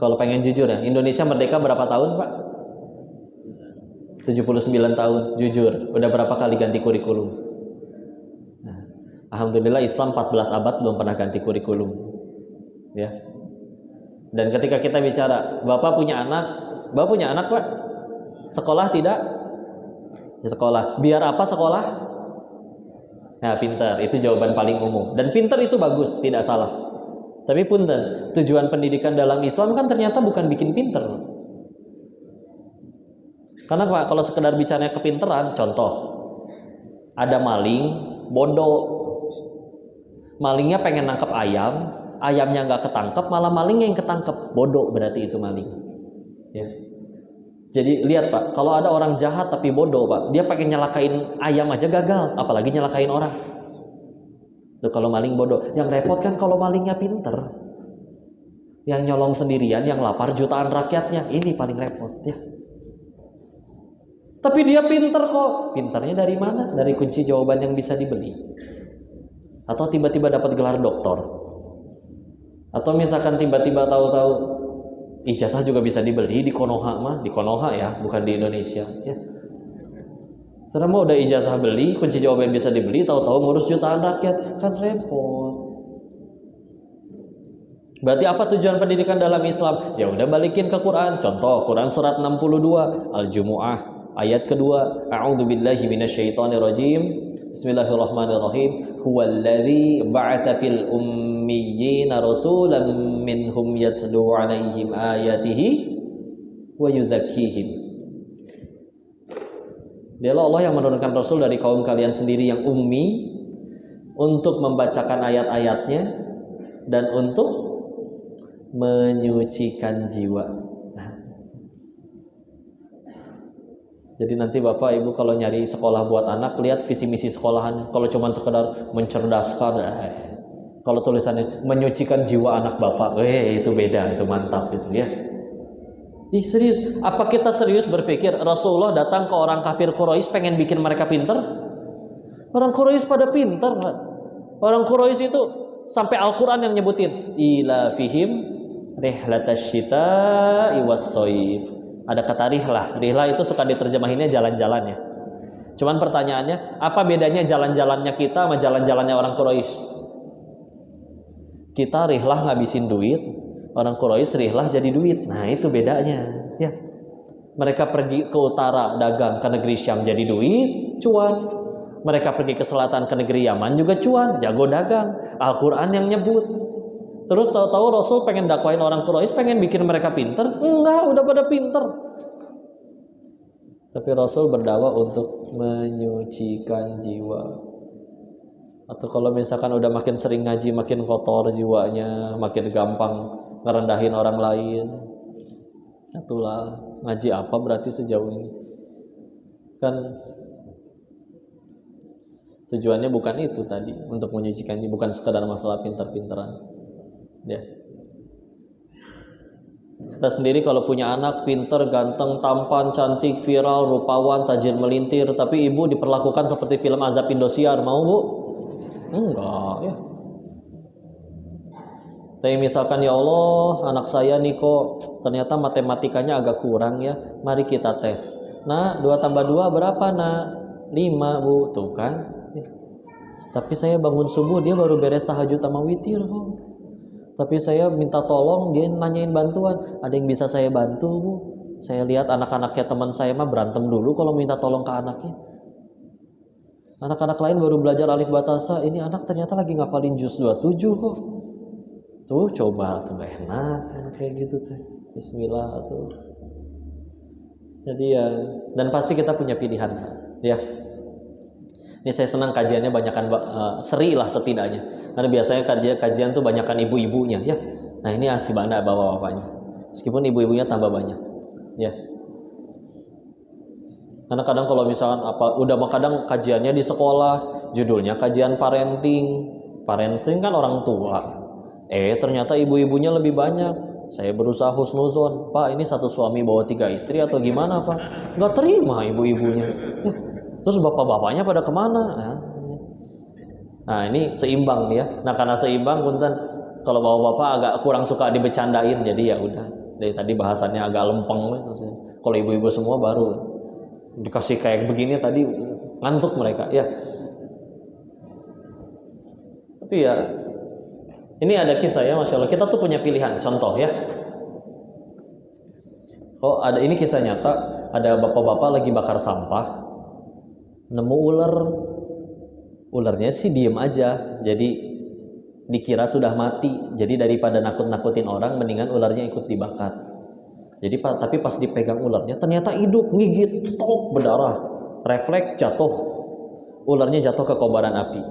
kalau pengen jujur ya, Indonesia merdeka berapa tahun, Pak? 79 tahun, jujur. Udah berapa kali ganti kurikulum? Nah, alhamdulillah Islam 14 abad belum pernah ganti kurikulum. Ya. Dan ketika kita bicara, Bapak punya anak, Pak? Sekolah tidak? Ya, sekolah. Biar apa sekolah? Nah, pintar. Itu jawaban paling umum. Dan pintar itu bagus, tidak salah. Tapi punten, tujuan pendidikan dalam Islam kan ternyata bukan bikin pintar. Karena Pak, kalau sekedar bicaranya kepintaran, contoh, ada maling, bodoh. Malingnya pengen nangkep ayam, ayamnya nggak ketangkep, malah malingnya yang ketangkep. Bodoh berarti itu maling. Ya. Jadi lihat Pak, kalau ada orang jahat tapi bodoh Pak, dia pengen nyalakain ayam aja gagal, apalagi nyalakain orang. Tuh kalau maling bodoh, yang repot kan kalau malingnya pinter, yang nyolong sendirian, yang lapar jutaan rakyatnya, ini paling repot ya. Tapi dia pinter kok, pinternya dari mana? Dari kunci jawaban yang bisa dibeli, atau tiba-tiba dapat gelar doktor, atau misalkan tiba-tiba tahu-tahu ijazah juga bisa dibeli di Konoha mah, di Konoha ya, bukan di Indonesia ya. Sekarang mau udah ijazah beli, kunci jawaban bisa dibeli, tahu-tahu ngurus jutaan rakyat, kan repot. Berarti apa tujuan pendidikan dalam Islam? Ya udah balikin ke Quran. Contoh Quran surat 62 Al-Jumu'ah ayat kedua, A'udzubillahi minasyaitonirrajim. Bismillahirrahmanirrahim. Huwallazi ba'atsa fil ummiyina rasulan minhum yatlu 'alaihim ayatihi wa yuzakkihim. Dialah Allah yang menurunkan rasul dari kaum kalian sendiri yang ummi untuk membacakan ayat-ayatnya dan untuk menyucikan jiwa. Jadi nanti Bapak Ibu kalau nyari sekolah buat anak, lihat visi misi sekolahan. Kalau cuma sekedar mencerdaskan, kalau tulisannya menyucikan jiwa anak Bapak, itu beda, itu mantap itu ya. Serius, apa kita serius berpikir Rasulullah datang ke orang kafir Quraisy pengen bikin mereka pinter? Orang Quraisy pada pinter, orang Quraisy itu sampai Al-Quran yang nyebutin ila fihim rihlatash syita'i was-shaif. Ada kata rihlah. Rihlah itu suka diterjemahinnya jalan-jalan ya. Cuman pertanyaannya, apa bedanya jalan-jalannya kita sama jalan-jalannya orang Quraisy? Kita rihlah ngabisin duit, orang Quraisy rihlah jadi duit. Nah, itu bedanya, ya. Mereka pergi ke utara dagang ke negeri Syam jadi duit, cuan. Mereka pergi ke selatan ke negeri Yaman juga cuan, jago dagang. Al-Qur'an yang nyebut. Terus tahu-tahu Rasul pengen dakwain orang Quraisy, pengen bikin mereka pinter? Enggak, udah pada pinter. Tapi Rasul berdakwah untuk menyucikan jiwa. Atau kalau misalkan udah makin sering ngaji, makin kotor jiwanya, makin gampang ngerendahin orang lain. Itulah ngaji apa berarti sejauh ini? Kan tujuannya bukan itu tadi, untuk menyucikan jiwa, bukan sekadar masalah pintar-pintaran. Ya. Kita sendiri kalau punya anak pinter, ganteng, tampan, cantik, viral, rupawan, tajir melintir, tapi ibu diperlakukan seperti film Azab Indosiar, mau bu? Enggak ya. Tapi misalkan ya Allah, anak saya nih kok ternyata matematikanya agak kurang ya, mari kita tes. Nah, 2 tambah 2 berapa nak? 5 bu, tuh kan. Tapi saya bangun subuh dia baru beres tahajud sama witir kok. Tapi saya minta tolong, dia nanyain bantuan. Ada yang bisa saya bantu bu? Saya lihat anak-anaknya teman saya mah berantem dulu kalau minta tolong ke anaknya. Anak-anak lain baru belajar alif batasa, ini anak ternyata lagi ngapalin juz 27 kok. Tuh coba tuh enak kayak gitu tuh. Bismillah tuh. Jadi ya, dan pasti kita punya pilihan ya. Ini saya senang kajiannya banyakan seri lah setidaknya. Karena biasanya kajian tuh banyakan ibu-ibunya ya. Nah ini asli banda bapak-bapaknya. Meskipun ibu-ibunya tambah banyak ya. Karena kadang kalau misalkan udah kadang kajiannya di sekolah, judulnya kajian parenting. Parenting kan orang tua. Ternyata ibu-ibunya lebih banyak. Saya berusaha husnuzon. Pak, ini satu suami bawa 3 istri atau gimana pak? Nggak terima ibu-ibunya. Terus bapak-bapaknya pada kemana? Nah ini seimbang ya. Nah karena seimbang punten kalau bapak-bapak agak kurang suka dibecandain, jadi ya udah. Dari tadi bahasannya agak lempeng. Kalau ibu-ibu semua baru dikasih kayak begini tadi ngantuk mereka ya. Tapi ya ini ada kisah ya, masya Allah. Kita tuh punya pilihan. Contoh ya. Oh ada ini kisah nyata. Ada bapak-bapak lagi bakar sampah, nemu ular. Ularnya sih diem aja, jadi dikira sudah mati. Jadi daripada nakut-nakutin orang, mendingan ularnya ikut dibakar. Jadi tapi pas dipegang ularnya ternyata hidup, ngigit, cetok, berdarah, refleks jatuh. Ularnya jatuh ke kobaran api.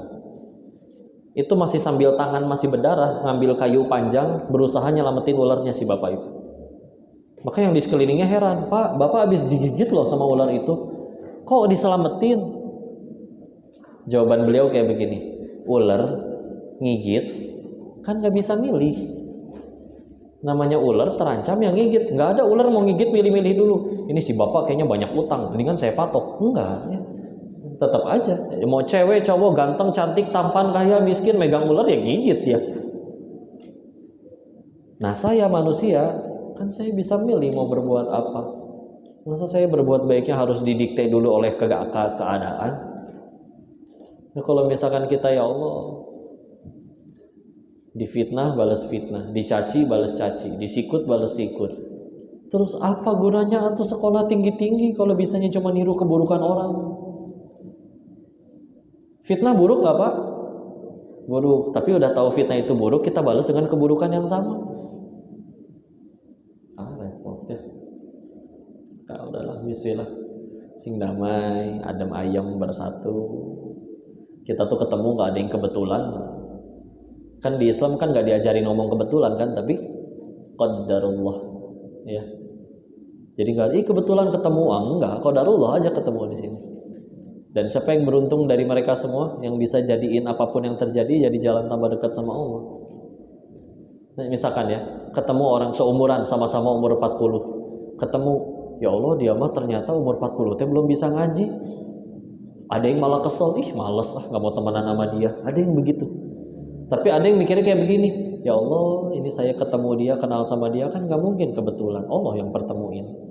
Itu masih sambil tangan masih berdarah, ngambil kayu panjang, berusaha nyelamatin ularnya si bapak itu. Maka yang di sekelilingnya heran, Pak, bapak habis digigit loh sama ular itu, kok diselamatin? Jawaban beliau kayak begini, ular ngigit kan nggak bisa milih. Namanya ular terancam yang ngigit. Nggak ada ular mau ngigit milih-milih dulu. Ini si bapak kayaknya banyak utang, mendingan saya patok. Enggak ya. Tetap aja, mau cewek, cowok, ganteng, cantik, tampan, kaya, miskin, megang ular ya gigit ya. Nah saya manusia, kan saya bisa milih mau berbuat apa. Masa saya berbuat baiknya harus didikte dulu oleh keadaan? Nah kalau misalkan kita ya Allah, difitnah balas fitnah, dicaci balas caci, disikut balas sikut, terus apa gunanya atau sekolah tinggi-tinggi kalau bisanya cuma niru keburukan orang? Fitnah buruk nggak pak? Buruk. Tapi udah tahu fitnah itu buruk, kita balas dengan keburukan yang sama. Repot ya. Nah, udahlah, bismillah. Sing damai, adem ayam bersatu. Kita tuh ketemu nggak ada yang kebetulan. Kan di Islam kan nggak diajarin ngomong kebetulan kan, tapi qadarullah ya. Jadi nggak, kebetulan ketemu, enggak, qadarullah aja ketemu di sini. Dan siapa yang beruntung dari mereka semua yang bisa jadiin apapun yang terjadi jadi jalan tambah dekat sama Allah. Nah, misalkan ya, ketemu orang seumuran sama-sama umur 40. Ketemu, ya Allah dia mah ternyata umur 40 teh belum bisa ngaji. Ada yang malah kesel, males lah nggak mau temenan sama dia. Ada yang begitu. Tapi ada yang mikirnya kayak begini, ya Allah ini saya ketemu dia, kenal sama dia, kan nggak mungkin kebetulan, Allah yang pertemuin.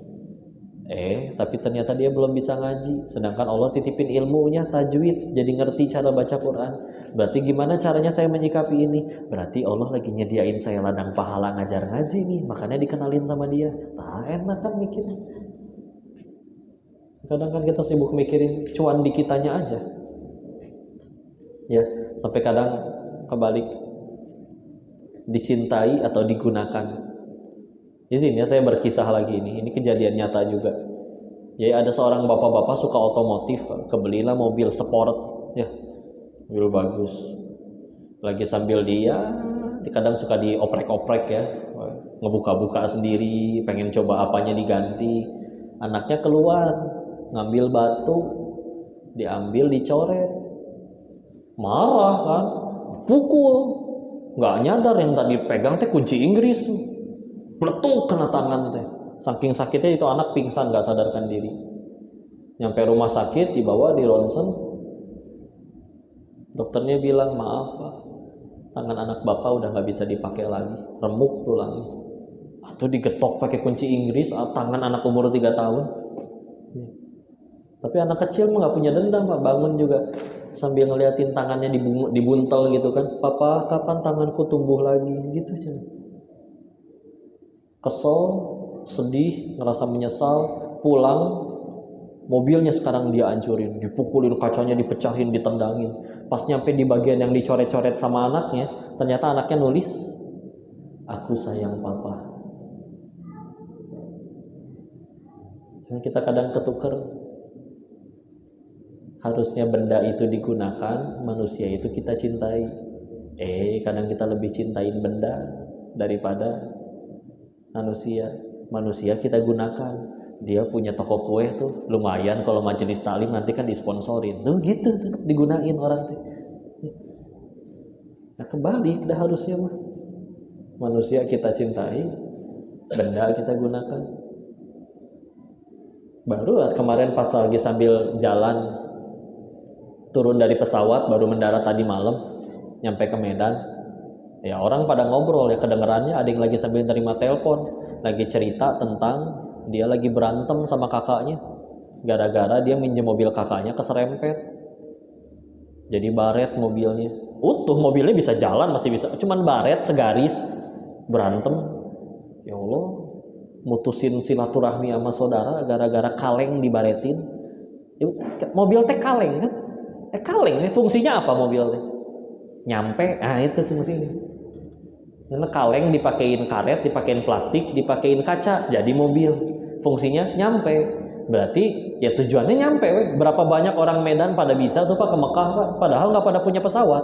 Tapi ternyata dia belum bisa ngaji, sedangkan Allah titipin ilmunya, tajwid, jadi ngerti cara baca Quran. Berarti gimana caranya saya menyikapi ini? Berarti Allah lagi nyediain saya ladang pahala ngajar ngaji nih, makanya dikenalin sama dia. Nah enak kan mikir. Kadang kan kita sibuk mikirin cuan di kitanya aja ya, sampai kadang kebalik, dicintai atau digunakan. Izin ya saya berkisah lagi ini kejadian nyata juga. Ya ada seorang bapak-bapak suka otomotif, kebelilah mobil sport ya, mobil bagus. Lagi sambil dia kadang suka dioprek-oprek ya, ngebuka-buka sendiri, pengen coba apanya diganti. Anaknya keluar ngambil batu, diambil, dicoret, marah kan, pukul. nggak nyadar yang tadi pegang teh kunci Inggris, meletup kena tangan teh. Saking sakitnya itu anak pingsan, nggak sadarkan diri. Nyampe rumah sakit, dibawa di ronsen, dokternya bilang, maaf Pak, tangan anak bapak udah nggak bisa dipakai lagi, remuk tulangnya. Atau digetok pakai kunci Inggris, tangan anak umur 3 tahun. Tapi anak kecil mah nggak punya dendam Pak, bangun juga sambil ngeliatin tangannya dibuntel gitu kan, Papa kapan tanganku tumbuh lagi gitu aja. Kesel, sedih, ngerasa menyesal, pulang, mobilnya sekarang dia hancurin, dipukulin, kacanya dipecahin, ditendangin. Pas nyampe di bagian yang dicoret-coret sama anaknya, ternyata anaknya nulis, aku sayang Papa. Jadi kita kadang ketuker. Harusnya benda itu digunakan, manusia itu kita cintai. Kadang kita lebih cintain benda daripada manusia. Manusia kita gunakan. Dia punya toko kue tuh, lumayan kalau majelis taklim nanti kan disponsorin. Tuh gitu tuh, digunain orang tuh. Nah kebalik, dah harusnya mah. Manusia kita cintai, benda kita gunakan. Baru kemarin pas lagi sambil jalan turun dari pesawat, baru mendarat tadi malam, nyampe ke Medan, ya orang pada ngobrol ya, kedengerannya ada yang lagi sambil terima telepon, lagi cerita tentang dia lagi berantem sama kakaknya, gara-gara dia minjem mobil kakaknya keserempet, jadi baret mobilnya, utuh mobilnya bisa jalan masih bisa, cuman baret segaris, berantem, ya Allah, mutusin silaturahmi sama saudara gara-gara kaleng dibaretin, mobil teh kaleng kan? Kaleng, fungsinya apa mobil? Nyampe, itu fungsinya. Karena kaleng dipakein karet, dipakein plastik, dipakein kaca, jadi mobil. Fungsinya nyampe. Berarti ya tujuannya nyampe. Berapa banyak orang Medan pada bisa tuh Pak ke Mekah Pak, padahal nggak pada punya pesawat.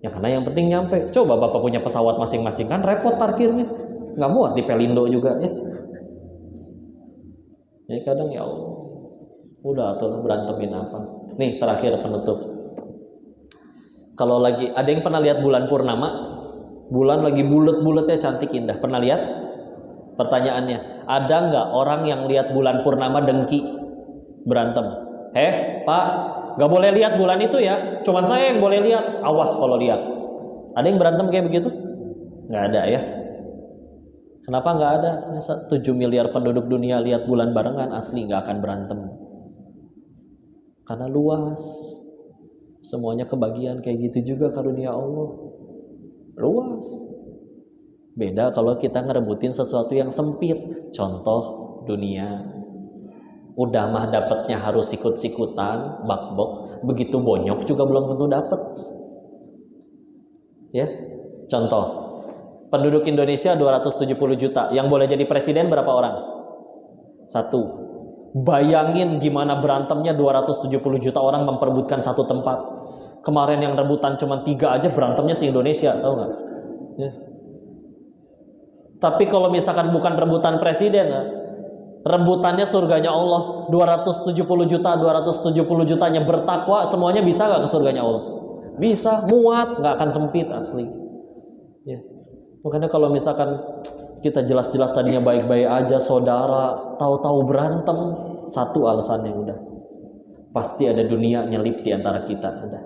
Ya karena yang penting nyampe. Coba Bapak punya pesawat masing-masing kan repot parkirnya, nggak muat di Pelindo juga ya. Jadi kadang ya Allah, udah tuh berantemin apa? Nih terakhir penutup. Kalau lagi ada yang pernah lihat bulan purnama, bulan lagi bulat-bulatnya cantik indah, pernah lihat? Pertanyaannya, ada nggak orang yang lihat bulan purnama dengki berantem? Pak, nggak boleh lihat bulan itu ya, cuman saya yang boleh lihat, awas kalau lihat. Ada yang berantem kayak begitu? Nggak ada ya. Kenapa nggak ada? 7 miliar penduduk dunia lihat bulan barengan, asli nggak akan berantem. Karena luas, semuanya kebagian, kayak gitu juga karunia Allah, luas. Beda kalau kita ngerebutin sesuatu yang sempit. Contoh dunia, udah mah dapatnya harus sikut-sikutan, bakbok, begitu bonyok juga belum tentu dapat. Ya, contoh, penduduk Indonesia 270 juta, yang boleh jadi presiden berapa orang? 1. Bayangin gimana berantemnya 270 juta orang memperebutkan satu tempat. Kemarin yang rebutan cuma 3 aja berantemnya se-Indonesia, tahu nggak? Ya. Tapi kalau misalkan bukan rebutan presiden, rebutannya surganya Allah, 270 jutanya bertakwa, semuanya bisa nggak ke surganya Allah? Bisa, muat, nggak akan sempit asli. Ya. Makanya kalau misalkan kita jelas-jelas tadinya baik-baik aja, saudara, tahu-tahu berantem, satu alasannya udah, pasti ada dunia nyelip di antara kita, udah.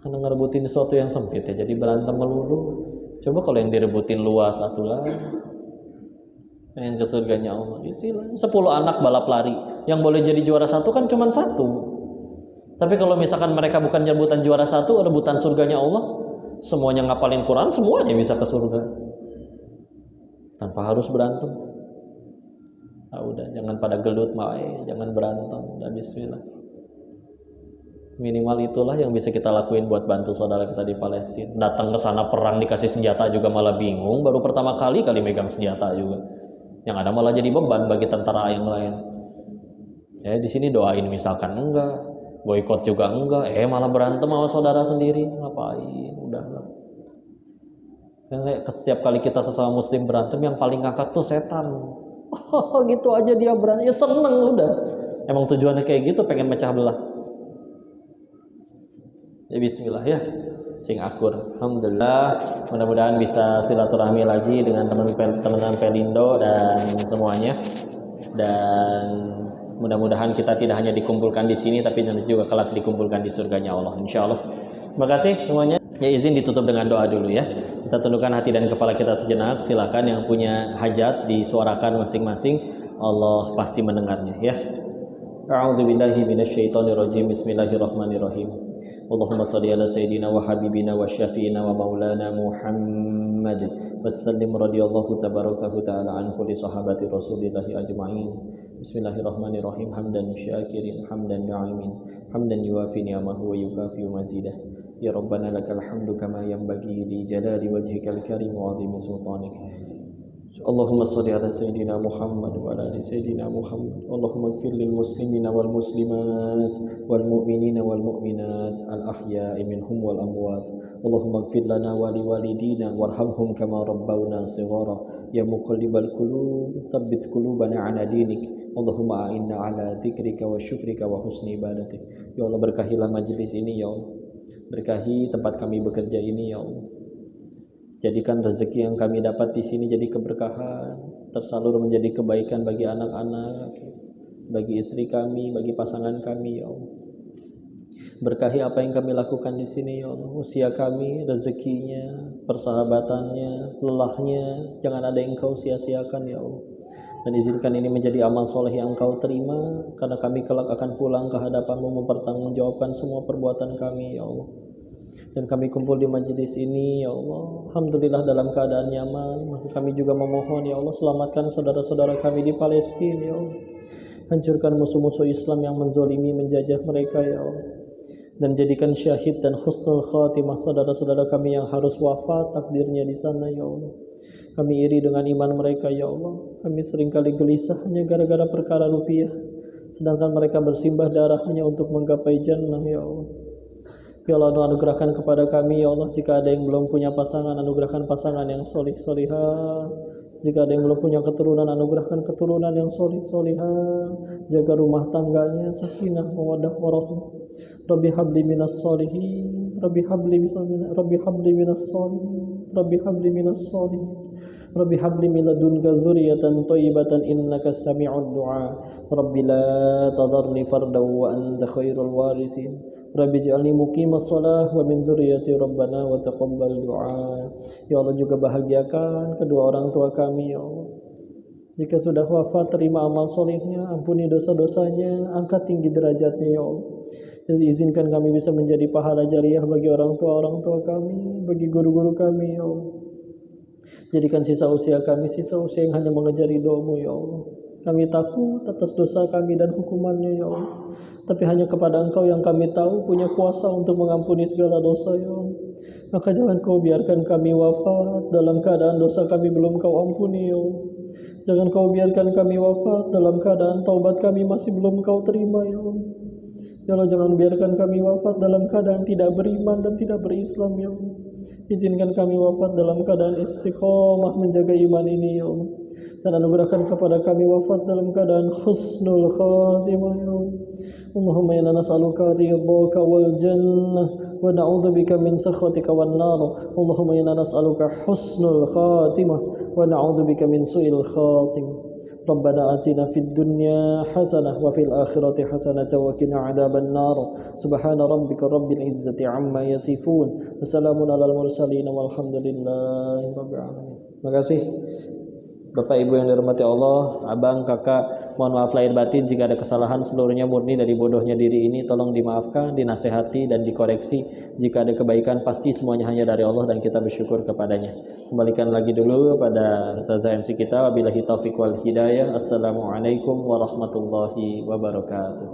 Karena ngerebutin sesuatu yang sempit ya, jadi berantem melulu. Coba kalau yang direbutin luas, atulah pengen ke surganya Allah, isilah 10 anak balap lari, yang boleh jadi juara 1 kan cuma 1. Tapi kalau misalkan mereka bukan rebutan juara 1, rebutan surganya Allah, semuanya ngapalin Quran, semuanya bisa ke surga tanpa harus berantem. Udah, jangan pada gelut mae, jangan berantem, udah bismillah. Minimal itulah yang bisa kita lakuin buat bantu saudara kita di Palestina. Datang ke sana perang dikasih senjata juga malah bingung, baru pertama kali megang senjata juga. Yang ada malah jadi beban bagi tentara yang lain. Ya di sini doain misalkan enggak, boikot juga enggak, malah berantem sama saudara sendiri, ngapain? Udahlah. Setiap kali kita sesama muslim berantem, yang paling ngangkat tuh setan. Gitu aja dia berantem, ya seneng udah. Emang tujuannya kayak gitu, pengen mecah belah. Ya bismillah ya. Sing akur. Alhamdulillah, mudah-mudahan bisa silaturahmi lagi dengan teman-teman Pelindo dan semuanya. Dan mudah-mudahan kita tidak hanya dikumpulkan di sini tapi juga kelak dikumpulkan di surganya Allah insyaallah. Terima kasih semuanya. Ya izin ditutup dengan doa dulu ya. Kita tundukkan hati dan kepala kita sejenak. Silakan yang punya hajat disuarakan masing-masing. Allah pasti mendengarnya ya. A'udzubillahi minasyaitonirrajim. Bismillahirrahmanirrahim. Allahumma shalli ala sayyidina wa habibina wa syafiina wa maulana Muhammad wassallim radhiyallahu tabaraka ta'ala an kulli sahabati rasulillahi ajma'in. Bismillahirrahmanirrahim. Hamdan syakirin hamdan na'imin hamdan yuwafi ni'amahu wa yukafi mazidah. Ya Rabbana lakal hamdu kama yanbaghi li jalali wajhikal karim wa 'azimi sultanik. Allahumma shalli ala sayyidina Muhammad wa ala ali sayyidina Muhammad. Allahumma ighfir lil muslimina wal muslimat wal mu'minina wal mu'minat al ahya'i minhum wal amwat. Allahumma ighfir lana wa li walidina warhamhum kama rabbawna shighara. Ya muqallibal qulub tsabbit qulubana ala dinik. Allahumma a'inna ala dzikrika wa syukrika wa husni ibadatik. Ya Allah, berkahilah majelis ini ya Allah. Berkahi tempat kami bekerja ini ya Allah. Jadikan rezeki yang kami dapat di sini jadi keberkahan, tersalur menjadi kebaikan bagi anak-anak, bagi istri kami, bagi pasangan kami ya Allah. Berkahi apa yang kami lakukan di sini ya Allah. Usia kami, rezekinya, persahabatannya, lelahnya, jangan ada yang Engkau sia-siakan ya Allah. Dan izinkan ini menjadi amal soleh yang Engkau terima, karena kami kelak akan pulang ke hadapan-Mu mempertanggungjawabkan semua perbuatan kami ya Allah. Dan kami kumpul di majelis ini ya Allah, alhamdulillah dalam keadaan nyaman. Maka kami juga memohon ya Allah, selamatkan saudara-saudara kami di Palestina ya Allah. Hancurkan musuh-musuh Islam yang menzolimi, menjajah mereka ya Allah. Dan jadikan syahid dan husnul khatimah saudara-saudara kami yang harus wafat takdirnya di sana ya Allah. Kami iri dengan iman mereka ya Allah. Kami seringkali gelisah hanya gara-gara perkara rupiah, sedangkan mereka bersimbah darah hanya untuk menggapai jannah ya Allah. Ya Allah, anugerahkan kepada kami ya Allah, jika ada yang belum punya pasangan, anugerahkan pasangan yang solih solihah. Jika ada yang belum punya keturunan, anugerahkan keturunan yang solih solihah. Jaga rumah tangganya sakinah mawaddah warahmah. Rabbi habli minas solihin, Rabbi habli minas solihin, Rabbi habli minas solihin, Rabbi habli min ladunka dzurriyyatan thayyibatan innaka sami'ud du'a. Rabbi la tadharni fardan wa anta khairul warithin. Rabbi ja'alni muqimas shalah wa min dzurriyyati rabbana wa taqabbal du'a. Ya Allah, juga bahagiakan kedua orang tua kami ya Allah. Jika sudah wafat, terima amal solehnya, ampuni dosa-dosanya, angkat tinggi derajatnya ya Allah. Jadi izinkan kami bisa menjadi pahala jariah bagi orang tua kami, bagi guru-guru kami ya Allah. Jadikan sisa usia kami sisa usia yang hanya mengejar ridho-Mu ya Allah. Kami takut atas dosa kami dan hukumannya ya Allah. Tapi hanya kepada Engkau yang kami tahu punya kuasa untuk mengampuni segala dosa ya Allah. Maka jangan Kau biarkan kami wafat dalam keadaan dosa kami belum Kau ampuni ya Allah. Jangan Kau biarkan kami wafat dalam keadaan taubat kami masih belum Kau terima ya Allah. Ya Allah, jangan biarkan kami wafat dalam keadaan tidak beriman dan tidak berislam ya Allah. Izinkan kami wafat dalam keadaan istiqomah menjaga iman ini ya Allah. Dan anugerahkan kepada kami wafat dalam keadaan husnul khatimah ya Allah. Allahumma inna nas'aluka ridhaka wal jannah wa na'udzubika min sakhatika wan nar. Allahumma inna nas'aluka husnul khatimah wa na'udzubika min su'il khatimah. Rabbana atina fid dunya hasanah wa fil akhirati hasanah wa qina adzaban nar. Subhana rabbika rabbil izzati amma yasifun. Wassalamun alal mursalin walhamdulillahi rabbil alamin. Terima kasih Bapak Ibu yang dirahmati Allah, abang, kakak, mohon maaf lahir batin jika ada kesalahan, seluruhnya murni dari bodohnya diri ini, tolong dimaafkan, dinasehati dan dikoreksi. Jika ada kebaikan pasti semuanya hanya dari Allah dan kita bersyukur kepadanya. Kembalikan lagi dulu kepada Ustazah MC kita. Wabillahi taufiq wal hidayah. Assalamualaikum warahmatullahi wabarakatuh.